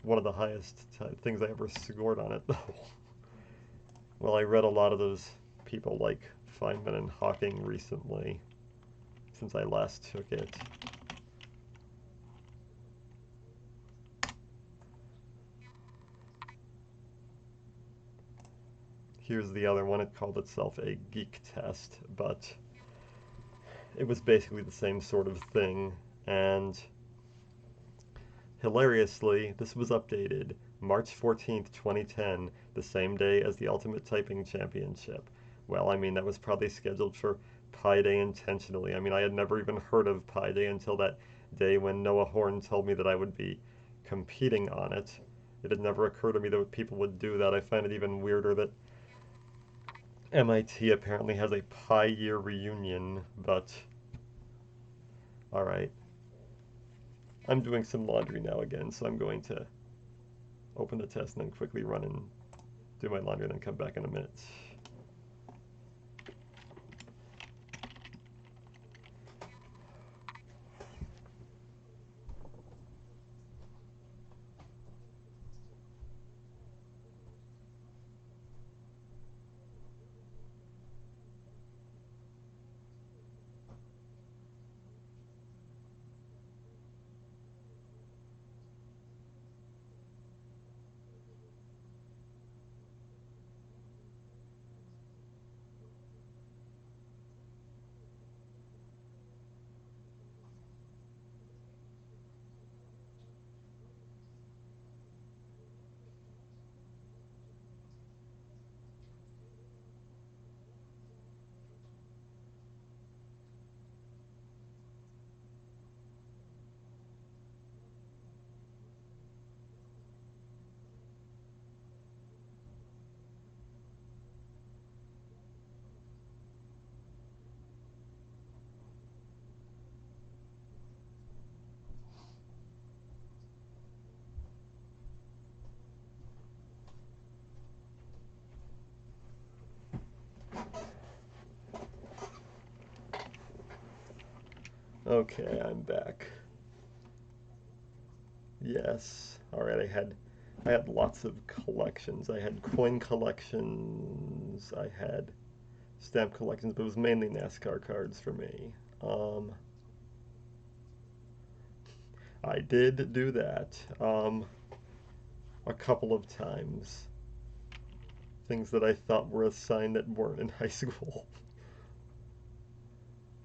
Speaker 1: one of the highest things I ever scored on it, though. Well, I read a lot of those people like Feynman and Hawking recently, since I last took it. Here's the other one. It called itself a geek test, but it was basically the same sort of thing. And hilariously, this was updated March 14th, 2010, the same day as the Ultimate Typing Championship. Well, I mean, that was probably scheduled for Pi Day intentionally. I mean, I had never even heard of Pi Day until that day when Noah Horn told me that I would be competing on it. It had never occurred to me that people would do that. I find it even weirder that MIT apparently has a Pi Year reunion, but alright. I'm doing some laundry now again, so I'm going to open the test and then quickly run and do my laundry and then come back in a minute. Okay, I'm back. Yes. Alright, I had lots of collections. I had coin collections, I had stamp collections, but it was mainly NASCAR cards for me. Um, I did do that a couple of times. Things that I thought were a sign that weren't in high school.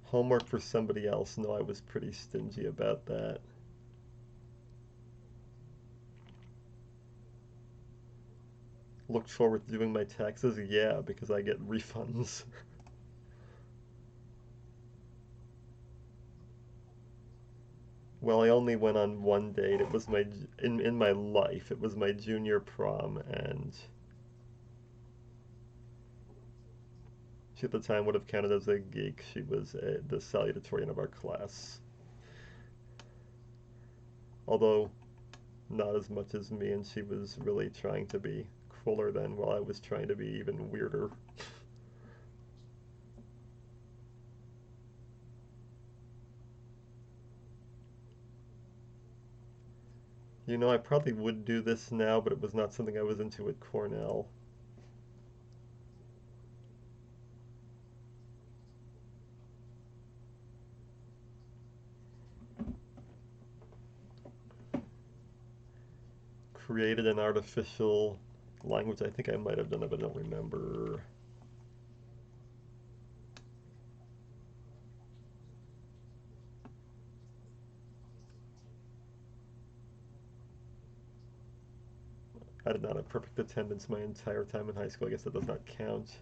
Speaker 1: Homework for somebody else. No, I was pretty stingy about that. Looked forward to doing my taxes? Yeah, because I get refunds. Well, I only went on one date. It was my in my life. It was my junior prom, and she at the time would have counted as a geek. She was the salutatorian of our class, although not as much as me. And she was really trying to be cooler than, while I was trying to be even weirder. You know, I probably would do this now, but it was not something I was into at Cornell. Created an artificial language. I think I might have done it, but I don't remember. I did not have perfect attendance my entire time in high school. I guess that does not count.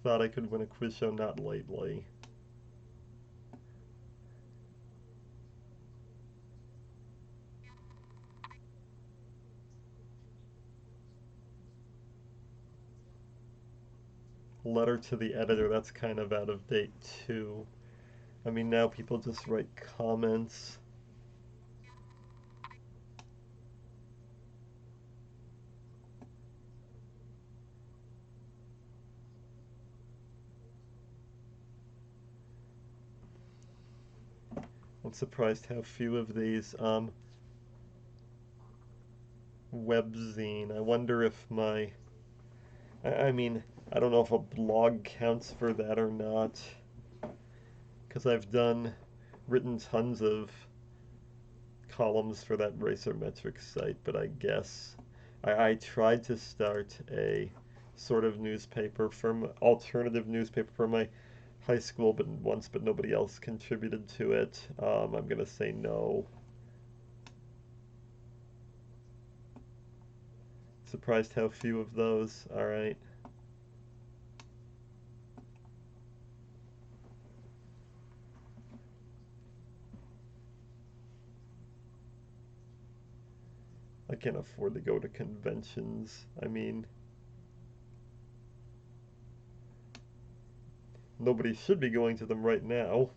Speaker 1: thought I could win a quiz show, not lately. Letter to the editor, that's kind of out of date too. I mean, now people just write comments. I'm surprised how few of these. Webzine. I wonder if my. I mean, I don't know if a blog counts for that or not. Because I've written tons of columns for that Racermetrics site, but I guess I tried to start a sort of newspaper alternative newspaper for my high school, but nobody else contributed to it. I'm gonna say no. Surprised how few of those. All right. I can't afford to go to conventions. I mean, nobody should be going to them right now.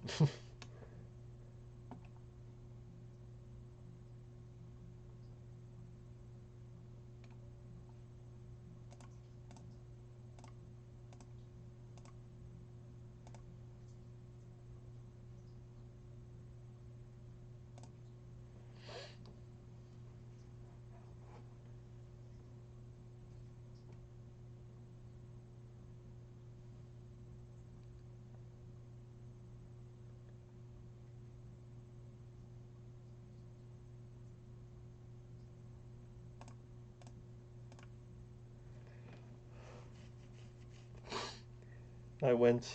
Speaker 1: I went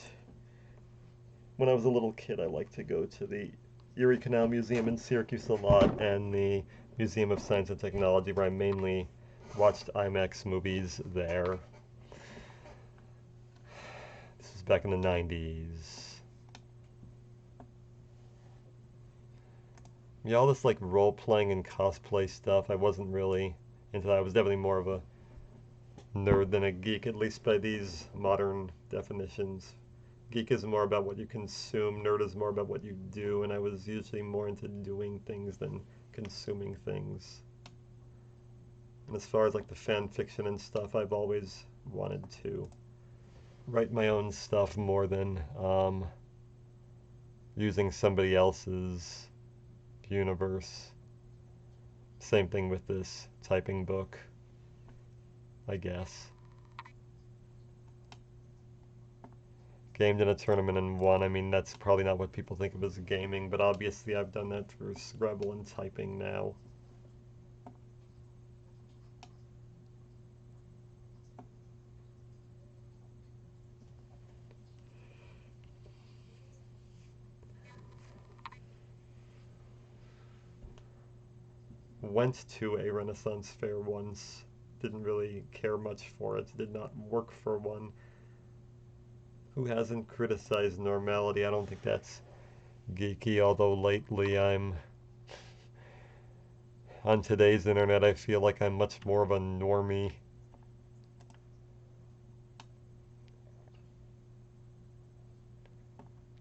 Speaker 1: when I was a little kid. I liked to go to the Erie Canal Museum in Syracuse a lot, and the Museum of Science and Technology, where I mainly watched IMAX movies there. This was back in the 90s. Yeah, all this like role playing and cosplay stuff, I wasn't really into that. I was definitely more of a nerd than a geek, at least by these modern definitions. Geek is more about what you consume, nerd is more about what you do, and I was usually more into doing things than consuming things. And as far as like the fan fiction and stuff, I've always wanted to write my own stuff more than using somebody else's universe. Same thing with this typing book, I guess. Gamed in a tournament and won. I mean, that's probably not what people think of as gaming, but obviously I've done that through Scrabble and typing now. Went to a Renaissance fair once. Didn't really care much for it. Did not work for one. Who hasn't criticized normality? I don't think that's geeky, although lately on today's internet, I feel like I'm much more of a normie.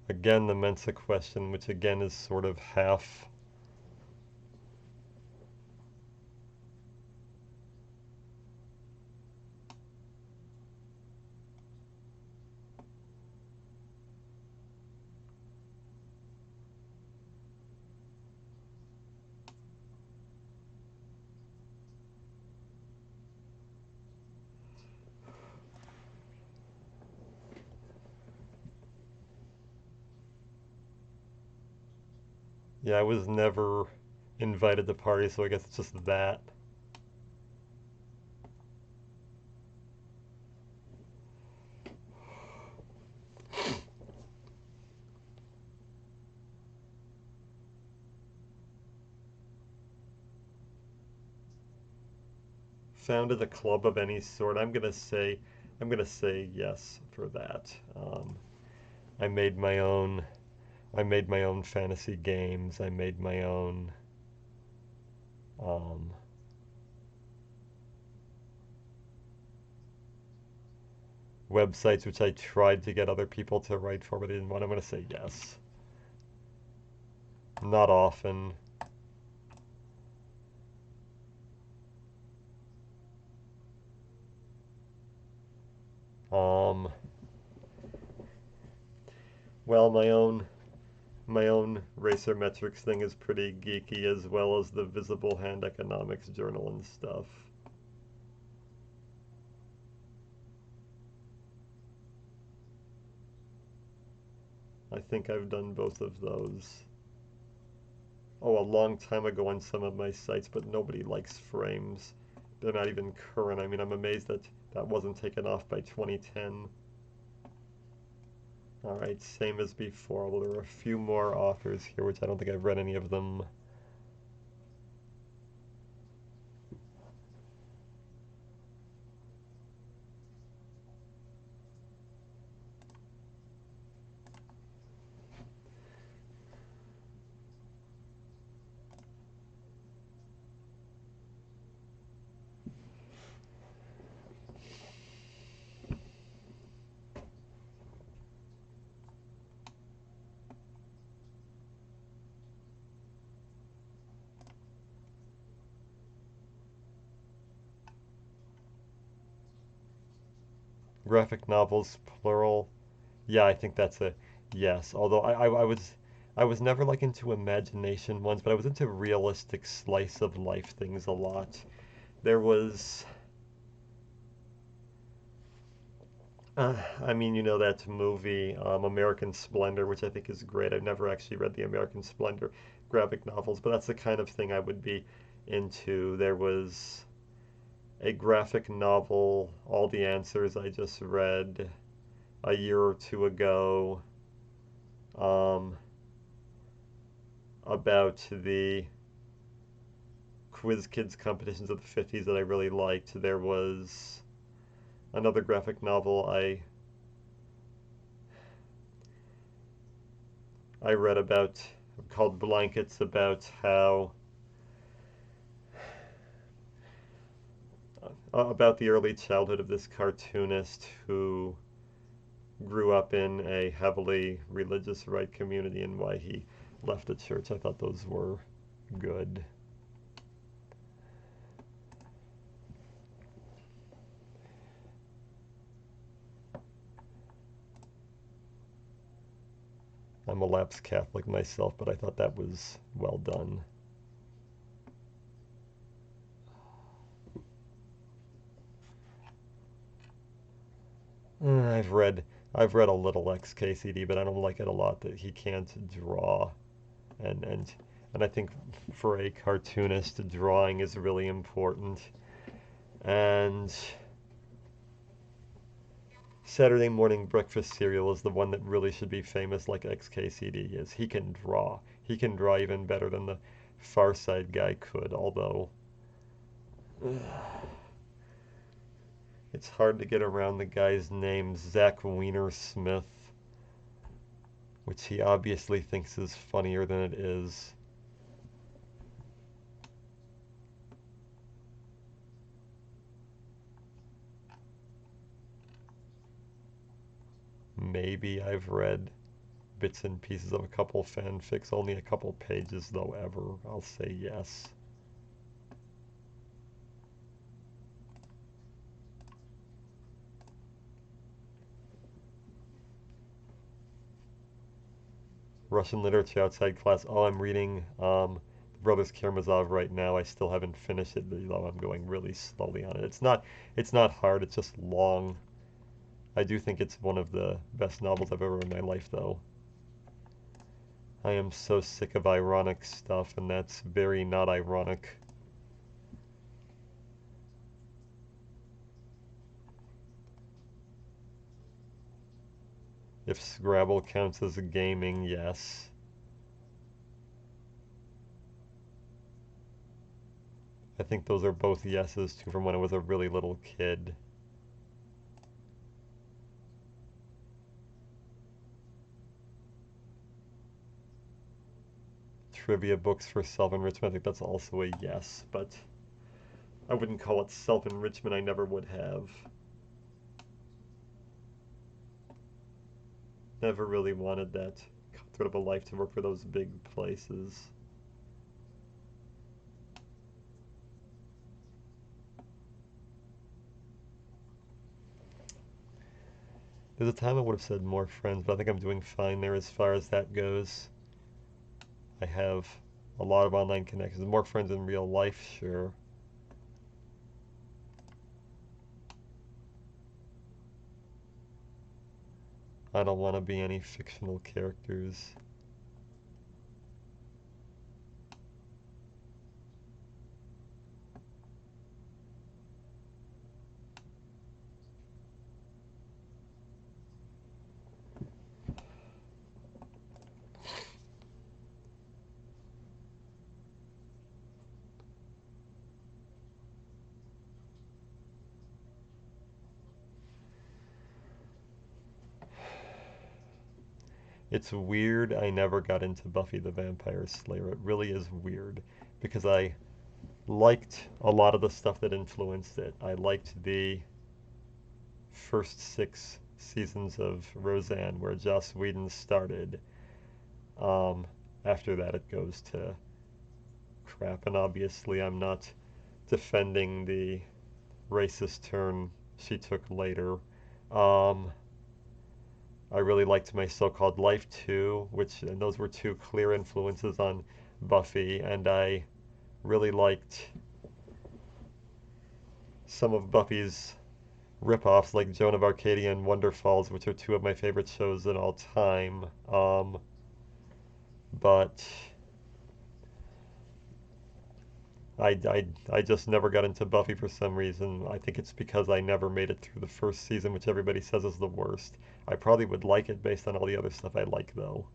Speaker 1: Again, the Mensa question, which again is sort of half. Yeah, I was never invited to parties, so I guess it's just that. Founded a club of any sort. I'm gonna say I'm gonna say yes for that. I made my own. I made my own fantasy games. I made my own um, websites, which I tried to get other people to write for, but they didn't want. I'm gonna say yes. Not often. Um, well, my own racer metrics thing is pretty geeky, as well as the Visible Hand Economics Journal and stuff. I think I've done both of those. Oh, a long time ago on some of my sites, but nobody likes frames. They're not even current. I mean, I'm amazed that that wasn't taken off by 2010. All right, same as before, although there are a few more authors here, which I don't think I've read any of them. Graphic novels, plural. Yeah, I think that's a yes. Although I was never like into imagination ones, but I was into realistic slice of life things a lot. There was I mean, you know that movie, American Splendor, which I think is great. I've never actually read the American Splendor graphic novels, but that's the kind of thing I would be into. There was a graphic novel, All the Answers, I just read a year or two ago, um, about the quiz kids competitions of the 50s that I really liked. There was another graphic novel I read about called Blankets, about how about the early childhood of this cartoonist who grew up in a heavily religious right community and why he left the church. I thought those were good. I'm a lapsed Catholic myself, but I thought that was well done. I've read a little XKCD, but I don't like it a lot that he can't draw, and and and I think for a cartoonist, drawing is really important. And Saturday morning breakfast cereal is the one that really should be famous, like XKCD is. He can draw. He can draw even better than the Far Side guy could, although it's hard to get around the guy's name, Zach Wiener Smith, which he obviously thinks is funnier than it is. Maybe I've read bits and pieces of a couple fanfics, only a couple pages though ever. I'll say yes. Russian literature outside class. Oh, I'm reading Brothers Karamazov right now. I still haven't finished it, though I'm going really slowly on it. It's not hard. It's just long. I do think it's one of the best novels I've ever read in my life, though. I am so sick of ironic stuff, and that's very not ironic. If Scrabble counts as a gaming, yes. I think those are both yeses too from when I was a really little kid. trivia books for self-enrichment. I think that's also a yes, but I wouldn't call it self-enrichment. I never would have. Never really wanted that comfortable life to work for those big places. There's a time I would have said more friends, but I think I'm doing fine there as far as that goes. I have a lot of online connections. More friends in real life, sure. I don't want to be any fictional characters. It's weird I never got into Buffy the Vampire Slayer. It really is weird because I liked a lot of the stuff that influenced it. I liked the first 6 seasons of Roseanne where Joss Whedon started. Um, After that, it goes to crap, and obviously, I'm not defending the racist turn she took later. Um, I really liked My So-Called Life too, and those were two clear influences on Buffy, and I really liked some of Buffy's rip-offs like Joan of Arcadia and Wonder Falls, which are two of my favorite shows in all time. But I just never got into Buffy for some reason. I think it's because I never made it through the first season, which everybody says is the worst. I probably would like it based on all the other stuff I like, though.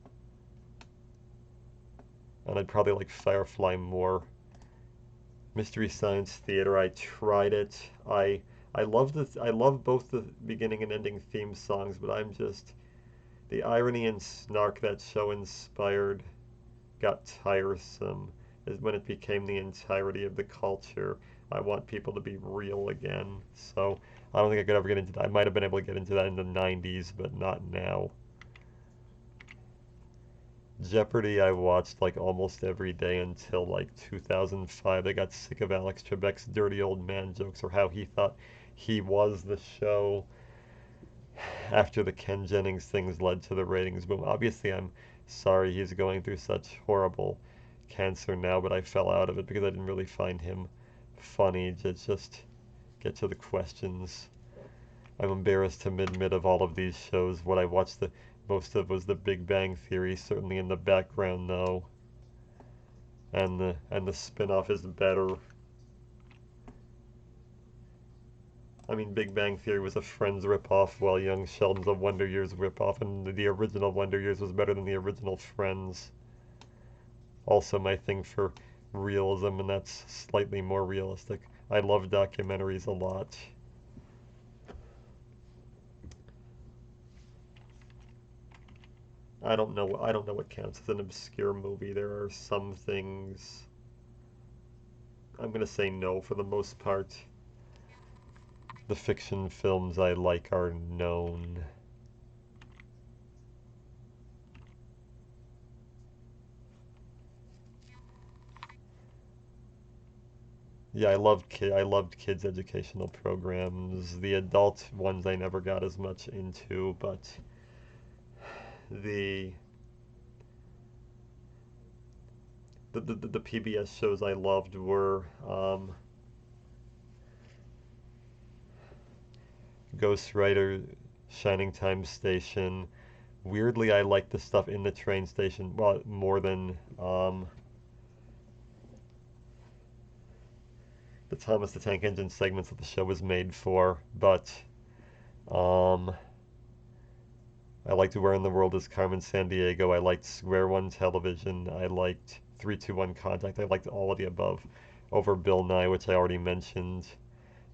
Speaker 1: And I'd probably like Firefly more. Mystery Science Theater, I tried it. I love both the beginning and ending theme songs, but I'm just the irony and snark that show inspired got tiresome is when it became the entirety of the culture. I want people to be real again. So I don't think I could ever get into that. I might have been able to get into that in the 90s, but not now. Jeopardy I watched like almost every day until like 2005. I got sick of Alex Trebek's dirty old man jokes or how he thought he was the show after the Ken Jennings things led to the ratings boom. Obviously, I'm sorry he's going through such horrible cancer now, but I fell out of it because I didn't really find him funny to just get to the questions. I'm embarrassed to admit of all of these shows. What I watched the most of was The Big Bang Theory, certainly in the background though. And the spin-off is better. I mean, Big Bang Theory was a Friends ripoff, while Young Sheldon's a Wonder Years ripoff, and the original Wonder Years was better than the original Friends. Also my thing for realism, and that's slightly more realistic. I love documentaries a lot. I don't know what counts as an obscure movie. There are some things I'm gonna say no for the most part. The fiction films I like are known. Yeah, I loved kids educational programs. The adult ones I never got as much into, but the the PBS shows I loved were Ghost Rider, Shining Time Station. Weirdly, I like the stuff in the train station well more than the Thomas the Tank Engine segments that the show was made for. But um, I liked Where in the World is Carmen Sandiego. I liked Square One Television. I liked 321 Contact. I liked all of the above over Bill Nye, which I already mentioned.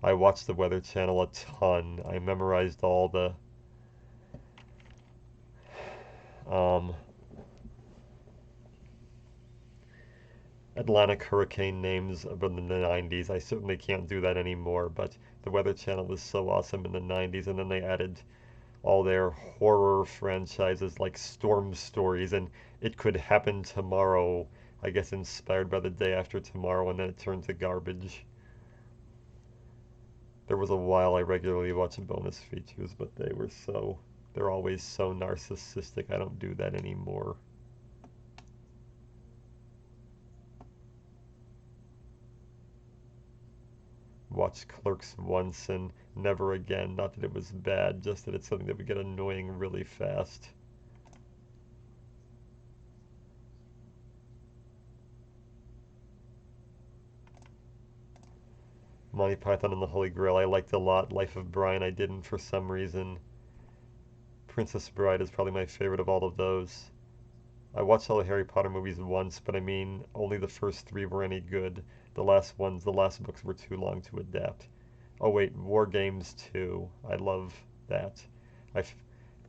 Speaker 1: I watched the Weather Channel a ton. I memorized all the um, Atlantic hurricane names of in the 90s. I certainly can't do that anymore, but the Weather Channel was so awesome in the 90s, and then they added all their horror franchises like Storm Stories and It Could Happen Tomorrow, I guess inspired by the day after tomorrow, and then it turned to garbage. There was a while I regularly watched bonus features, but they're always so narcissistic. I don't do that anymore. Watched Clerks once and never again. Not that it was bad, just that it's something that would get annoying really fast. Monty Python and the Holy Grail I liked a lot. Life of Brian I didn't for some reason. Princess Bride is probably my favorite of all of those. I watched all the Harry Potter movies once, but I mean, only the first three were any good. The last books were too long to adapt. Oh wait, War Games 2. I love that. I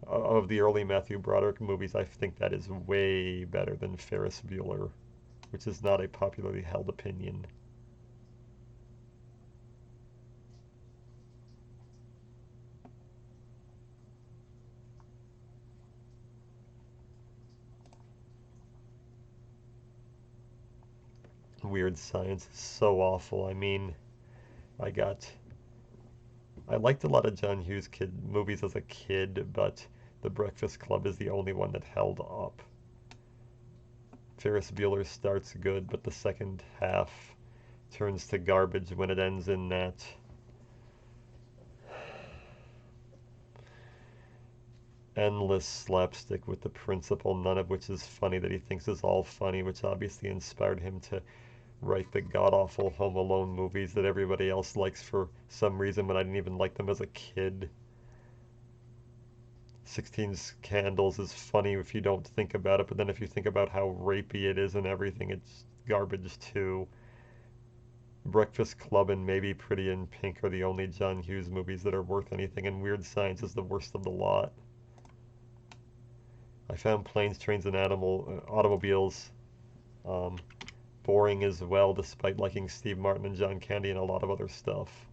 Speaker 1: of the early Matthew Broderick movies, I think that is way better than Ferris Bueller, which is not a popularly held opinion. Weird Science is so awful. I mean, I got I liked a lot of John Hughes kid movies as a kid, but The Breakfast Club is the only one that held up. Ferris Bueller starts good, but the second half turns to garbage when it ends in that endless slapstick with the principal, none of which is funny, that he thinks is all funny, which obviously inspired him to write the god-awful Home Alone movies that everybody else likes for some reason, but I didn't even like them as a kid. 16 Candles is funny if you don't think about it, but then if you think about how rapey it is and everything, it's garbage too. Breakfast Club and maybe Pretty in Pink are the only John Hughes movies that are worth anything, and Weird Science is the worst of the lot. I found Planes, Trains, and Automobiles um, boring as well, despite liking Steve Martin and John Candy and a lot of other stuff.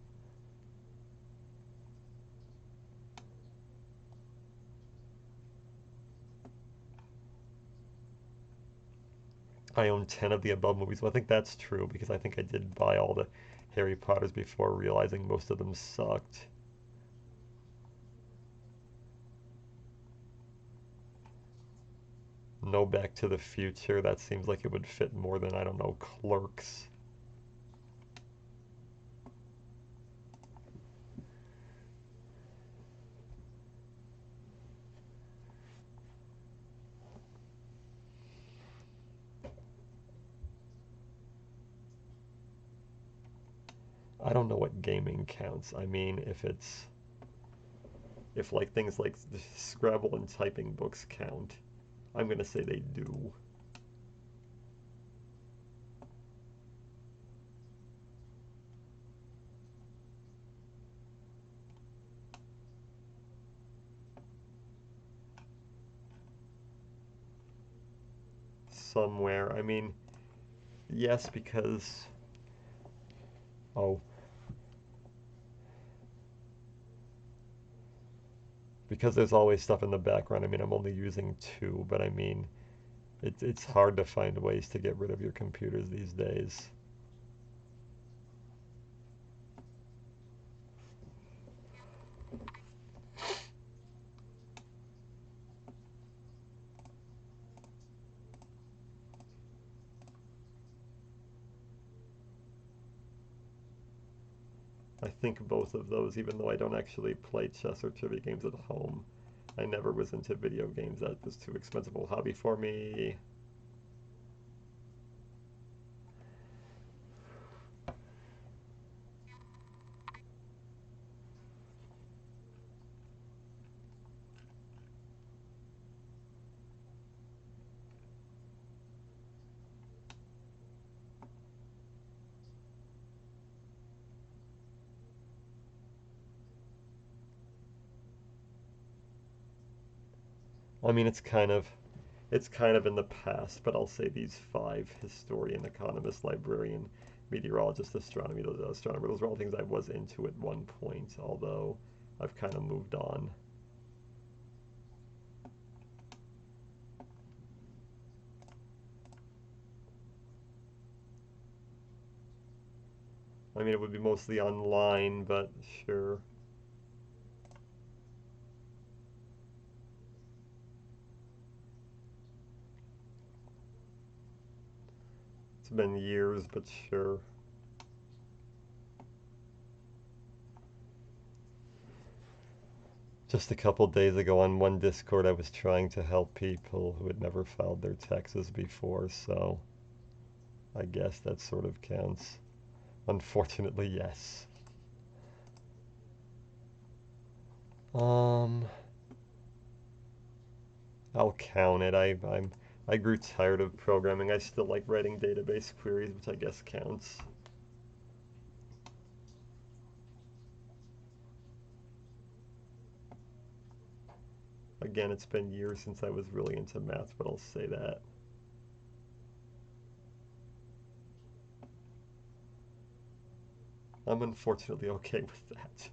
Speaker 1: I own 10 of the above movies. Well, I think that's true because I think I did buy all the Harry Potters before realizing most of them sucked. No Back to the Future. That seems like it would fit more than, I don't know, Clerks. I don't know what gaming counts. I mean, if like things like Scrabble and typing books count, I'm gonna say they do. Somewhere. I mean, yes, oh, because there's always stuff in the background. I mean, I'm only using two, but I mean, it's hard to find ways to get rid of your computers these days. I think both of those, even though I don't actually play chess or trivia games at home. I never was into video games. That was too expensive a hobby for me. I mean, it's kind of It's kind of in the past, but I'll say these five: historian, economist, librarian, meteorologist, astronomer. Those are all things I was into at one point, although I've kind of moved on. I mean, it would be mostly online, but sure. It's been years, but sure. Just a couple days ago on one Discord, I was trying to help people who had never filed their taxes before, so I guess that sort of counts. Unfortunately, yes. Um, I'll count it. I grew tired of programming. I still like writing database queries, which I guess counts. Again, it's been years since I was really into math, but I'll say that. I'm unfortunately okay with that.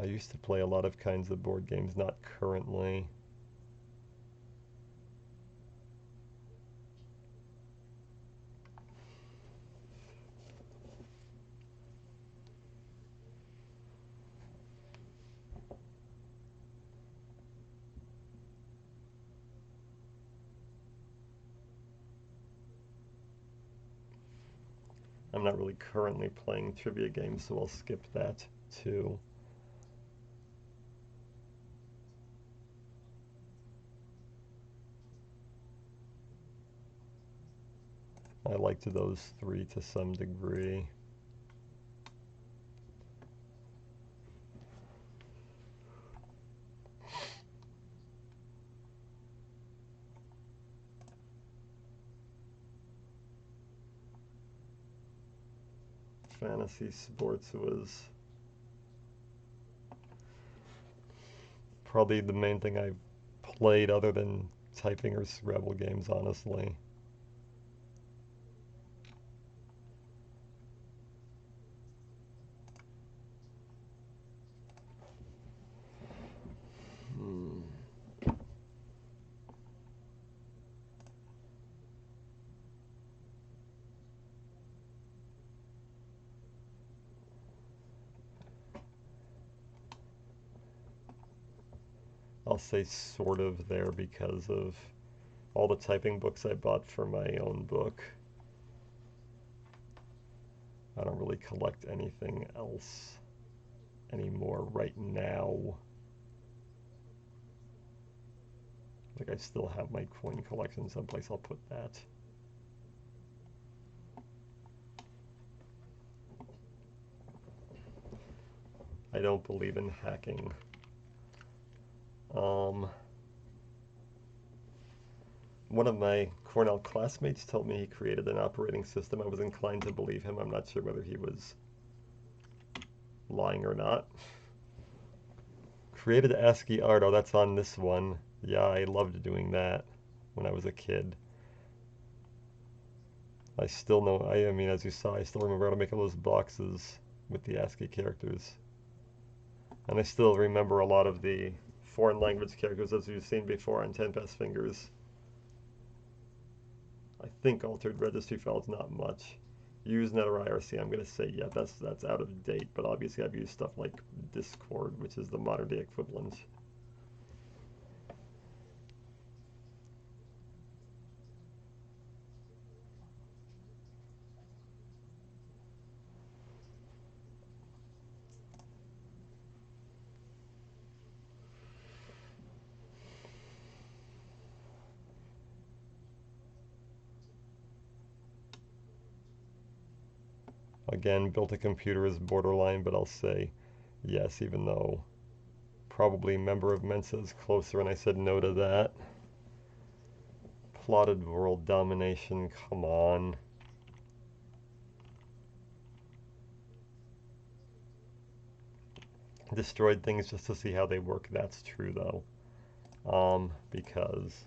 Speaker 1: I used to play a lot of kinds of board games, not currently. I'm not really currently playing trivia games, so I'll skip that too. I liked those three to some degree. Fantasy sports was probably the main thing I played other than typing or Scrabble games, honestly. Hmm. I'll say sort of there because of all the typing books I bought for my own book. I don't really collect anything else anymore right now. Like I still have my coin collection someplace. I'll put that. I don't believe in hacking. Um, One of my Cornell classmates told me he created an operating system. I was inclined to believe him. I'm not sure whether he was lying or not. Created ASCII art. Oh, that's on this one. Yeah, I loved doing that when I was a kid. I still know, I mean, as you saw, I still remember how to make all those boxes with the ASCII characters. And I still remember a lot of the foreign language characters as you've seen before on 10 Past Fingers. I think altered registry files, not much. Usenet or IRC, I'm going to say, yeah, that's out of date, but obviously I've used stuff like Discord, which is the modern day equivalent. Again, built a computer is borderline, but I'll say yes, even though Probably a member of Mensa's closer, and I said no to that. Plotted world domination, come on. Destroyed things just to see how they work, that's true though. Because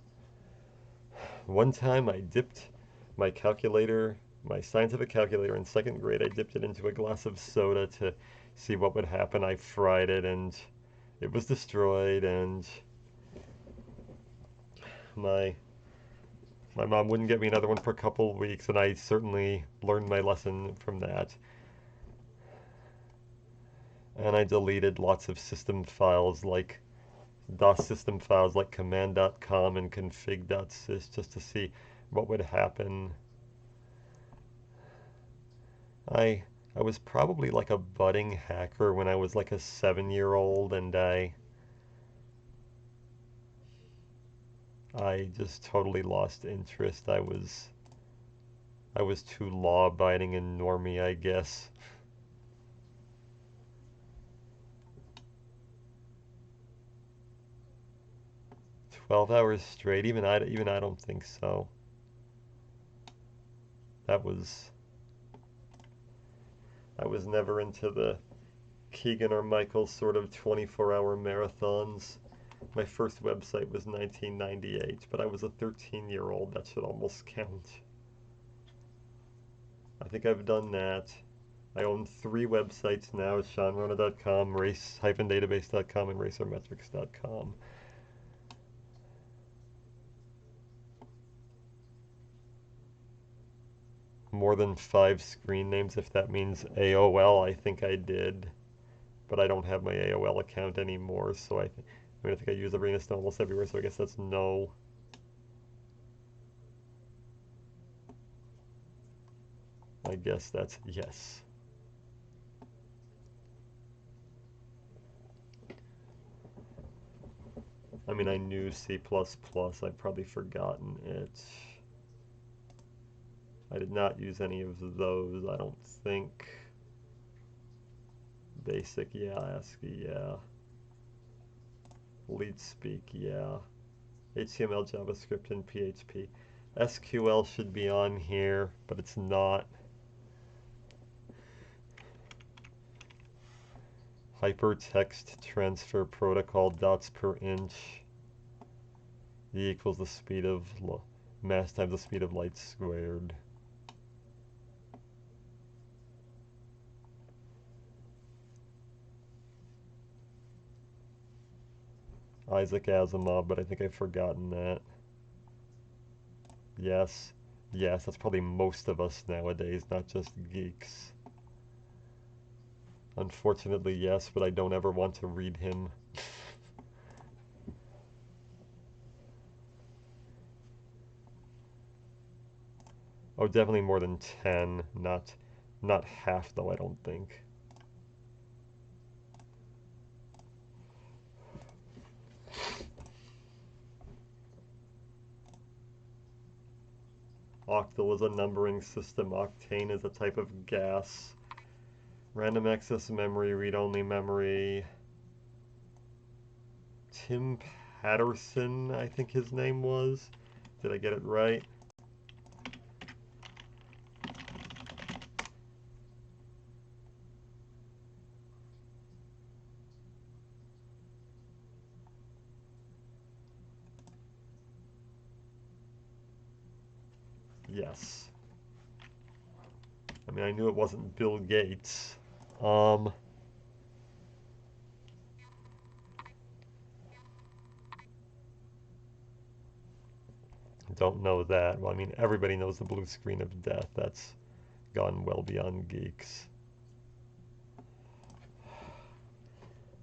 Speaker 1: one time I dipped my calculator, my scientific calculator in second grade, I dipped it into a glass of soda to see what would happen. I fried it and it was destroyed, and my my mom wouldn't get me another one for a couple of weeks, and I certainly learned my lesson from that. And I deleted lots of system files like DOS system files like command.com and config.sys just to see what would happen. I I was probably like a budding hacker when I was like a 7-year-old, and I just totally lost interest. I was too law-abiding and normie, I guess. 12 hours straight, even I don't think so. That was I was never into the Keegan or Michael sort of 24-hour marathons. My first website was 1998, but I was a 13-year-old. That should almost count. I think I've done that. I own 3 websites now: SeanRona.com, race-database.com, and racermetrics.com. More than 5 screen names, if that means AOL, I think I did. But I don't have my AOL account anymore, so I think I use ArenaStone almost everywhere, so I guess that's no. I guess that's yes. I mean, I knew C++, I've probably forgotten it. I did not use any of those, I don't think. Basic, yeah. ASCII, yeah. LeetSpeak, yeah. HTML, JavaScript, and PHP. SQL should be on here, but it's not. Hypertext transfer protocol, dots per inch. E equals the speed of mass times the speed of light squared. Isaac Asimov, but I think I've forgotten that. Yes. Yes, that's probably most of us nowadays, not just geeks. Unfortunately, yes, but I don't ever want to read him. Oh, definitely more than 10, not half though, I don't think. Octal is a numbering system. Octane is a type of gas. Random access memory, read-only memory. Tim Patterson, I think his name was. Did I get it right? Yes. I mean, I knew it wasn't Bill Gates. Don't know that. Well, I mean, everybody knows the blue screen of death. That's gone well beyond geeks.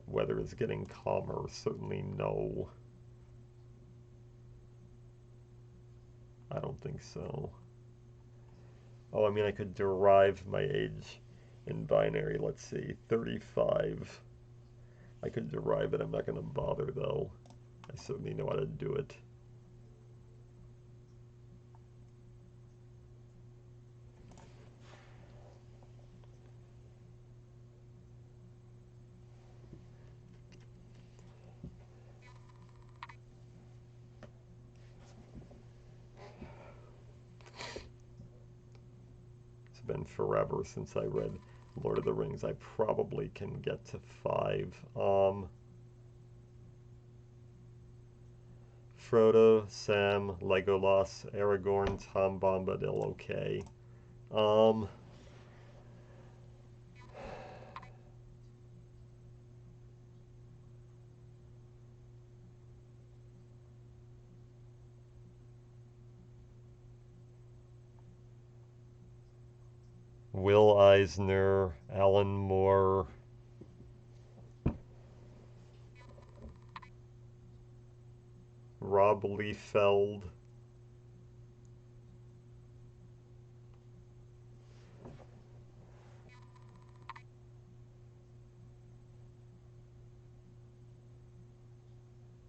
Speaker 1: Weather is getting calmer. Certainly no. I don't think so. Oh, I mean, I could derive my age in binary. Let's see, 35. I could derive it. I'm not going to bother, though. I certainly know how to do it. been forever since I read Lord of the Rings. I probably can get to 5. Frodo, Sam, Legolas, Aragorn, Tom Bombadil, okay. Um, Will Eisner, Alan Moore, Rob Liefeld,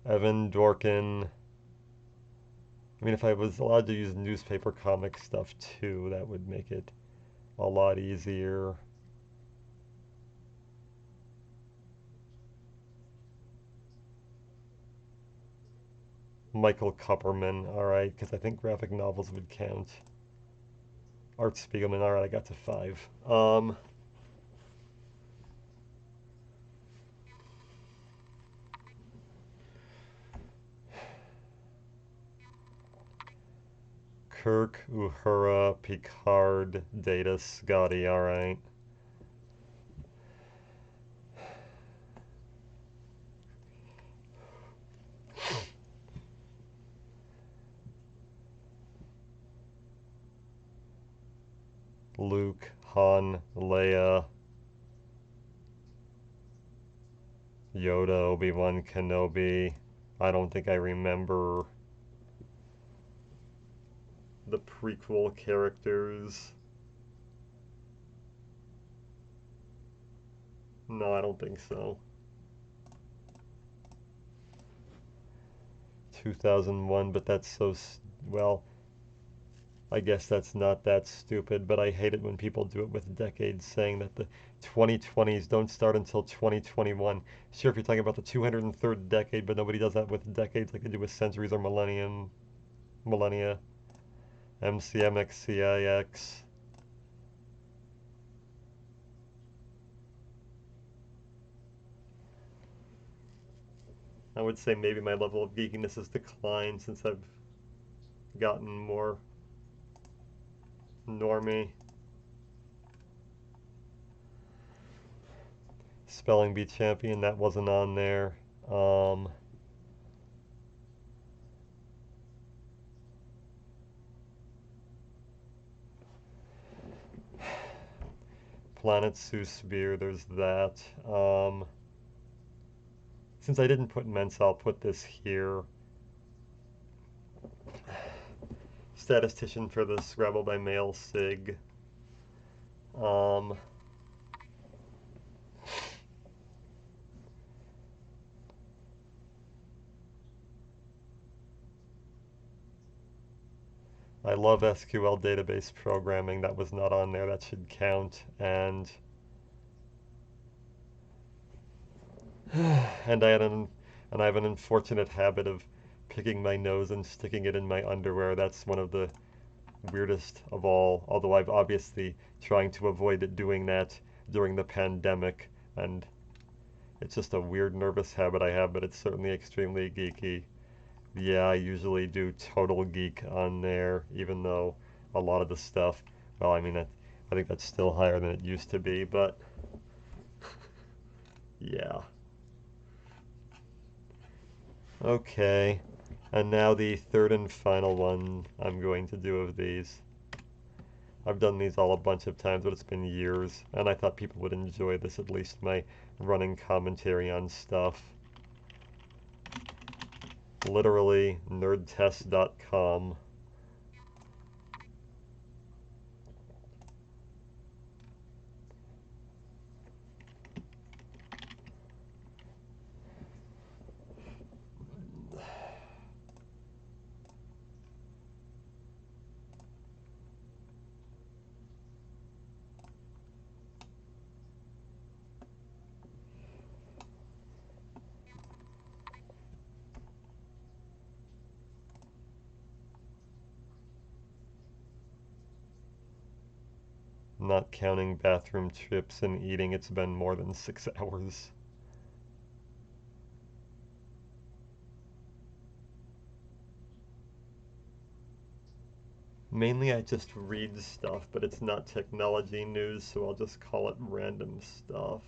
Speaker 1: Evan Dorkin. I mean, if I was allowed to use newspaper comic stuff too, that would make it a lot easier. Michael Kupperman, alright, because I think graphic novels would count. Art Spiegelman, alright, I got to 5. Kirk, Uhura, Picard, Data, Scotty, alright. Luke, Han, Leia, Yoda, Obi-Wan Kenobi. I don't think I remember the prequel characters. No, I don't think so. 2001, but that's so, well, I guess that's not that stupid, but I hate it when people do it with decades, saying that the 2020s don't start until 2021. Sure, if you're talking about the 203rd decade, but nobody does that with decades like they do with centuries or millennia. MCMXCIX. I would say maybe my level of geekiness has declined since I've gotten more normie. Spelling Bee Champion, that wasn't on there. Planet Seuss Beer, there's that. Since I didn't put Mensa, I'll put this here. Statistician for the Scrabble by Mail Sig. I love SQL database programming. That was not on there. That should count. And and I have an unfortunate habit of picking my nose and sticking it in my underwear. That's one of the weirdest of all. Although I've obviously trying to avoid it doing that during the pandemic, and it's just a weird nervous habit I have, but it's certainly extremely geeky. Yeah, I usually do Total Geek on there, even though a lot of the stuff, well, I mean, I think that's still higher than it used to be, but yeah. Okay, and now the third and final one I'm going to do of these. I've done these all a bunch of times, but it's been years, and I thought people would enjoy this, at least my running commentary on stuff. Literally, nerdtest.com. not counting bathroom trips and eating, it's been more than 6 hours. Mainly I just read stuff, but it's not technology news, so I'll just call it random stuff.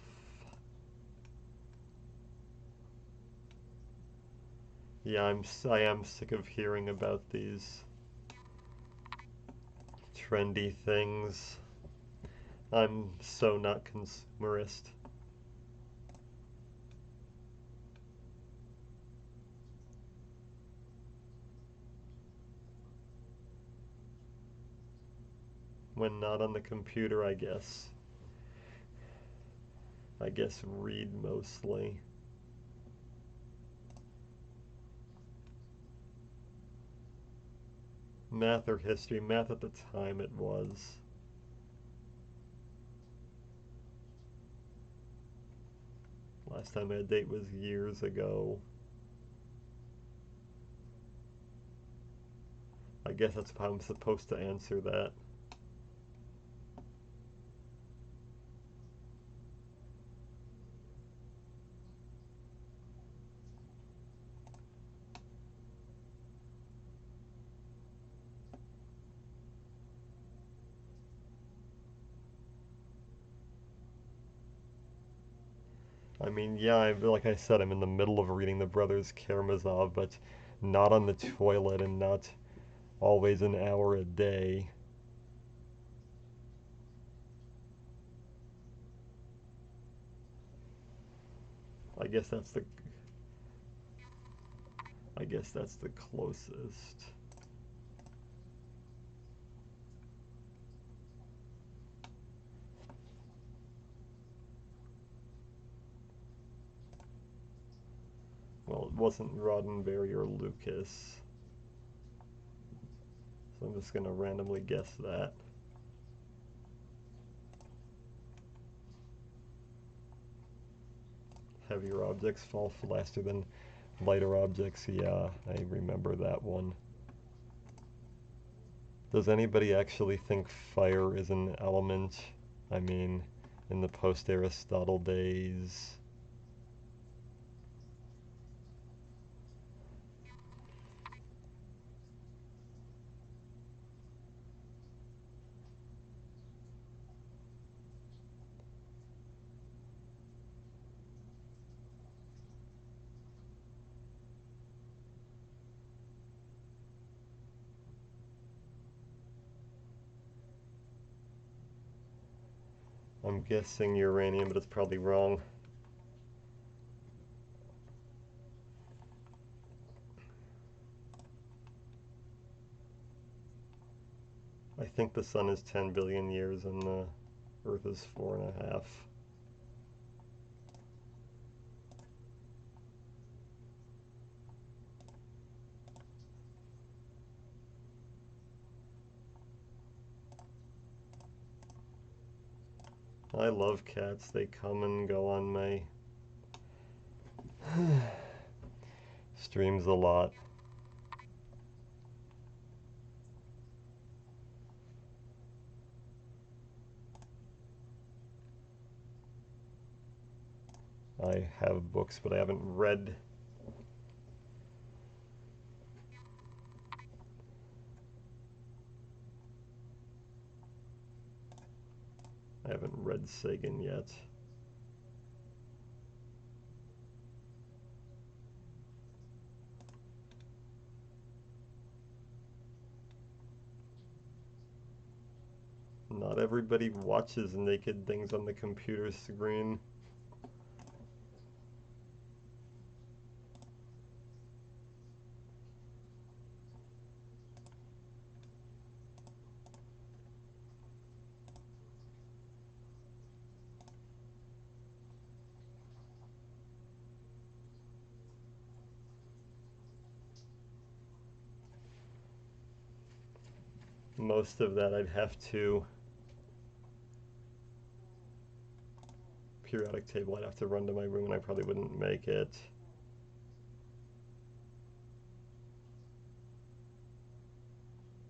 Speaker 1: Yeah, I am sick of hearing about these trendy things. I'm so not consumerist. When not on the computer, I guess. I guess read mostly. Math or history. Math at the time it was. Last time I had a date was years ago. I guess that's how I'm supposed to answer that. I mean, yeah, like I said, I'm in the middle of reading the Brothers Karamazov, but not on the toilet and not always an hour a day. I guess that's the I guess that's the closest. Well, it wasn't Roddenberry or Lucas, so I'm just gonna randomly guess that. Heavier objects fall faster than lighter objects. Yeah, I remember that one. Does anybody actually think fire is an element? I mean, in the post-Aristotle days. I'm guessing uranium, but it's probably wrong. I think the sun is 10 billion years and the Earth is 4.5. I love cats. They come and go on my streams a lot. I have books, but I haven't read. I haven't read Sagan yet. Not everybody watches naked things on the computer screen. Most of that I'd have to periodic table. I'd have to run to my room and I probably wouldn't make it.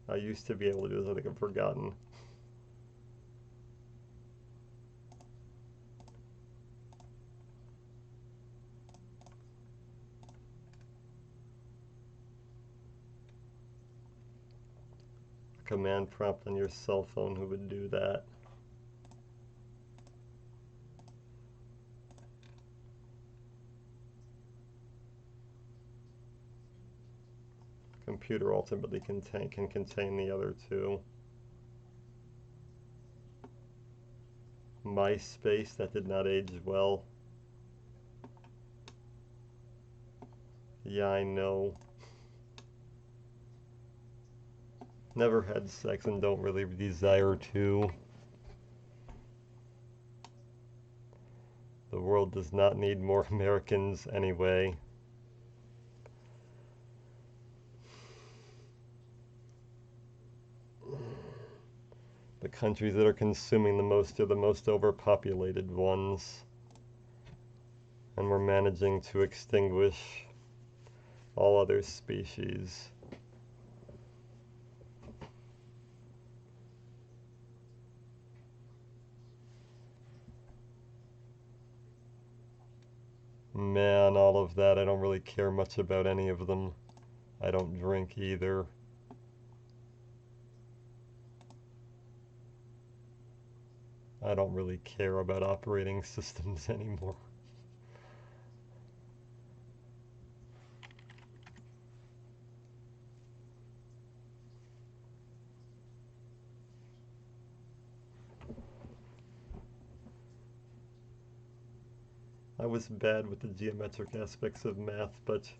Speaker 1: I used to be able to do this. I think I've forgotten. Command prompt on your cell phone, who would do that? Computer ultimately can contain the other two. MySpace, that did not age well. Yeah, I know. Never had sex and don't really desire to. The world does not need more Americans anyway. The countries that are consuming the most are the most overpopulated ones. And we're managing to extinguish all other species. Man, all of that, I don't really care much about any of them. I don't drink either. I don't really care about operating systems anymore. I was bad with the geometric aspects of math, but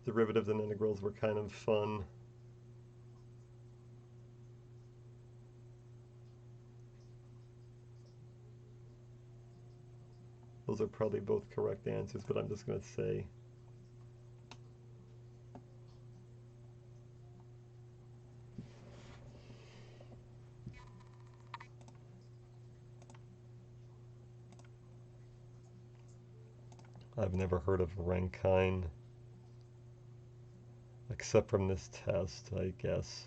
Speaker 1: derivatives and integrals were kind of fun. Those are probably both correct answers, but I'm just going to say I've never heard of Rankine, except from this test, I guess.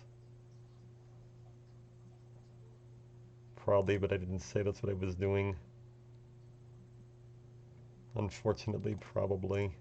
Speaker 1: Probably, but I didn't say that's what I was doing. Unfortunately, probably.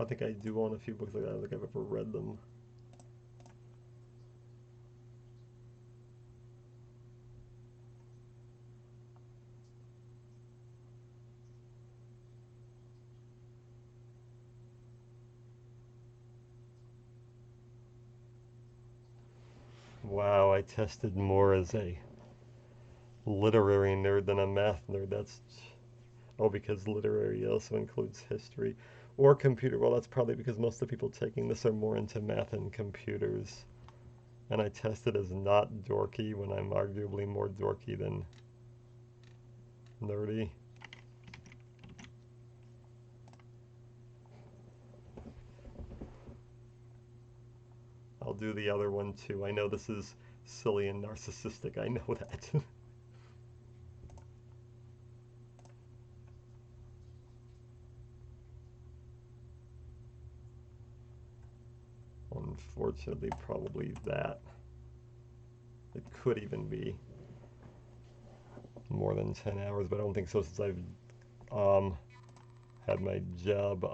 Speaker 1: I think I do own a few books like that. I don't think I've ever read them. Wow, I tested more as a literary nerd than a math nerd. That's, oh, because literary also includes history or computer. Well, that's probably because most of the people taking this are more into math and computers. And I tested as not dorky when I'm arguably more dorky than nerdy. I'll do the other one too. I know this is silly and narcissistic. I know that. Unfortunately, probably that. It could even be more than 10 hours, but I don't think so since I've had my job.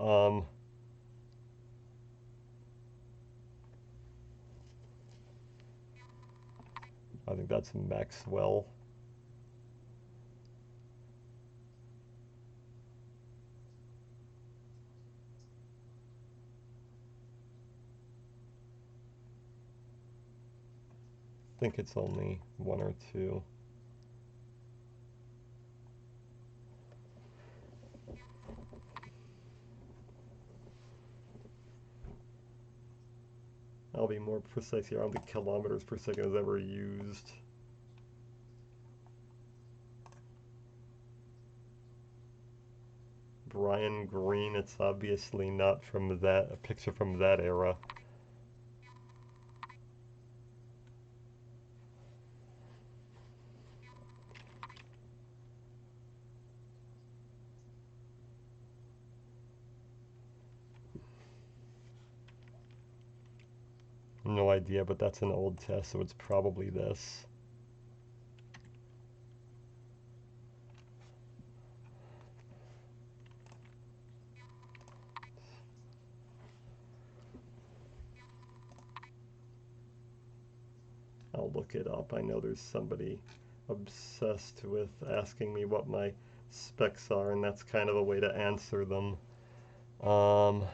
Speaker 1: I think that's Maxwell. I think it's only one or two. I'll be more precise here. I don't think kilometers per second is ever used. Brian Greene. It's obviously not from a picture from that era. No idea, but that's an old test, so it's probably this. I'll look it up. I know there's somebody obsessed with asking me what my specs are, and that's kind of a way to answer them. Um,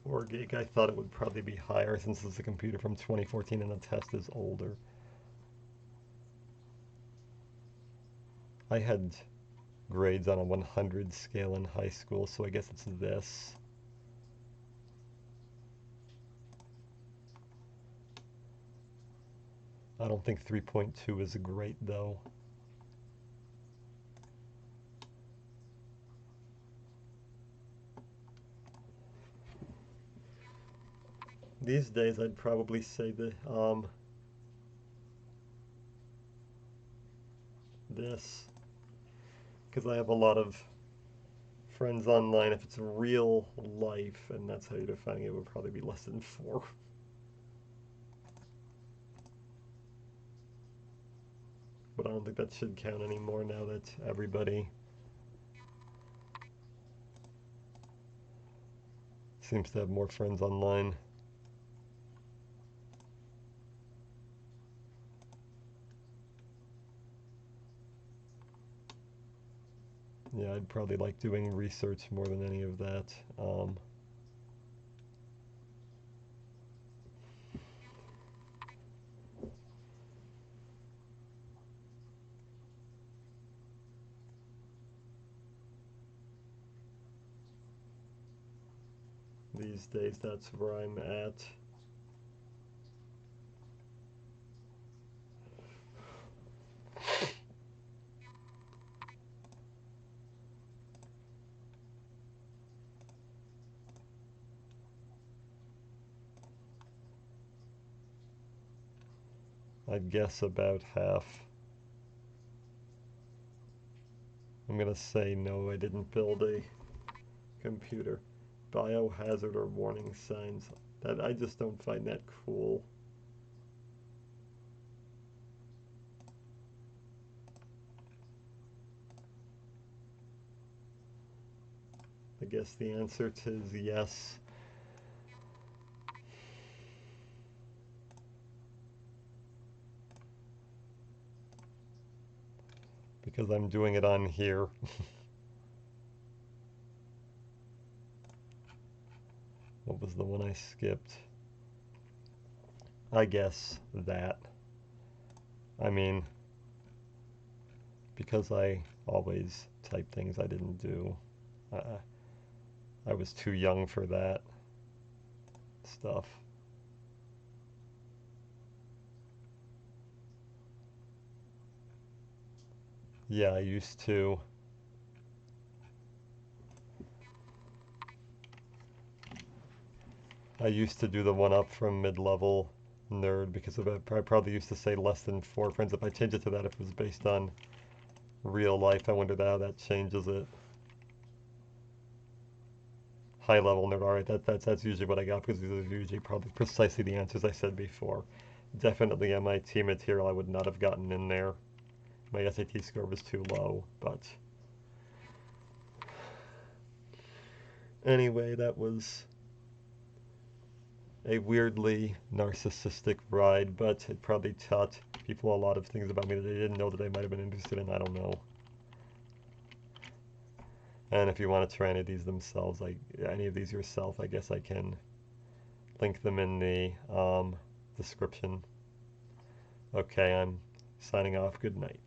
Speaker 1: Four gig. I thought it would probably be higher since it's a computer from 2014 and the test is older. I had grades on a 100 scale in high school, so I guess it's this. I don't think 3.2 is great though. These days I'd probably say this, because I have a lot of friends online. If it's real life, and that's how you're defining it, it would probably be less than 4. But I don't think that should count anymore now that everybody seems to have more friends online. Yeah, I'd probably like doing research more than any of that. These days, that's where I'm at. I'd guess about half. I'm gonna say no, I didn't build a computer. Biohazard or warning signs. That I just don't find that cool. I guess the answer to is yes. Because I'm doing it on here. What was the one I skipped? I guess that. I mean, because I always type things I didn't do. I was too young for that stuff. Yeah, I used to. I used to do the one up from mid-level nerd because of it. I probably used to say less than 4 friends. If I change it to that, if it was based on real life, I wonder how that changes it. High level nerd. All right, that's usually what I got because these are usually probably precisely the answers I said before. Definitely MIT material I would not have gotten in there. My SAT score was too low, but anyway, that was a weirdly narcissistic ride, but it probably taught people a lot of things about me that they didn't know that they might have been interested in. I don't know. And if you want to try any of these themselves, like any of these yourself, I guess I can link them in the description. Okay, I'm signing off. Good night.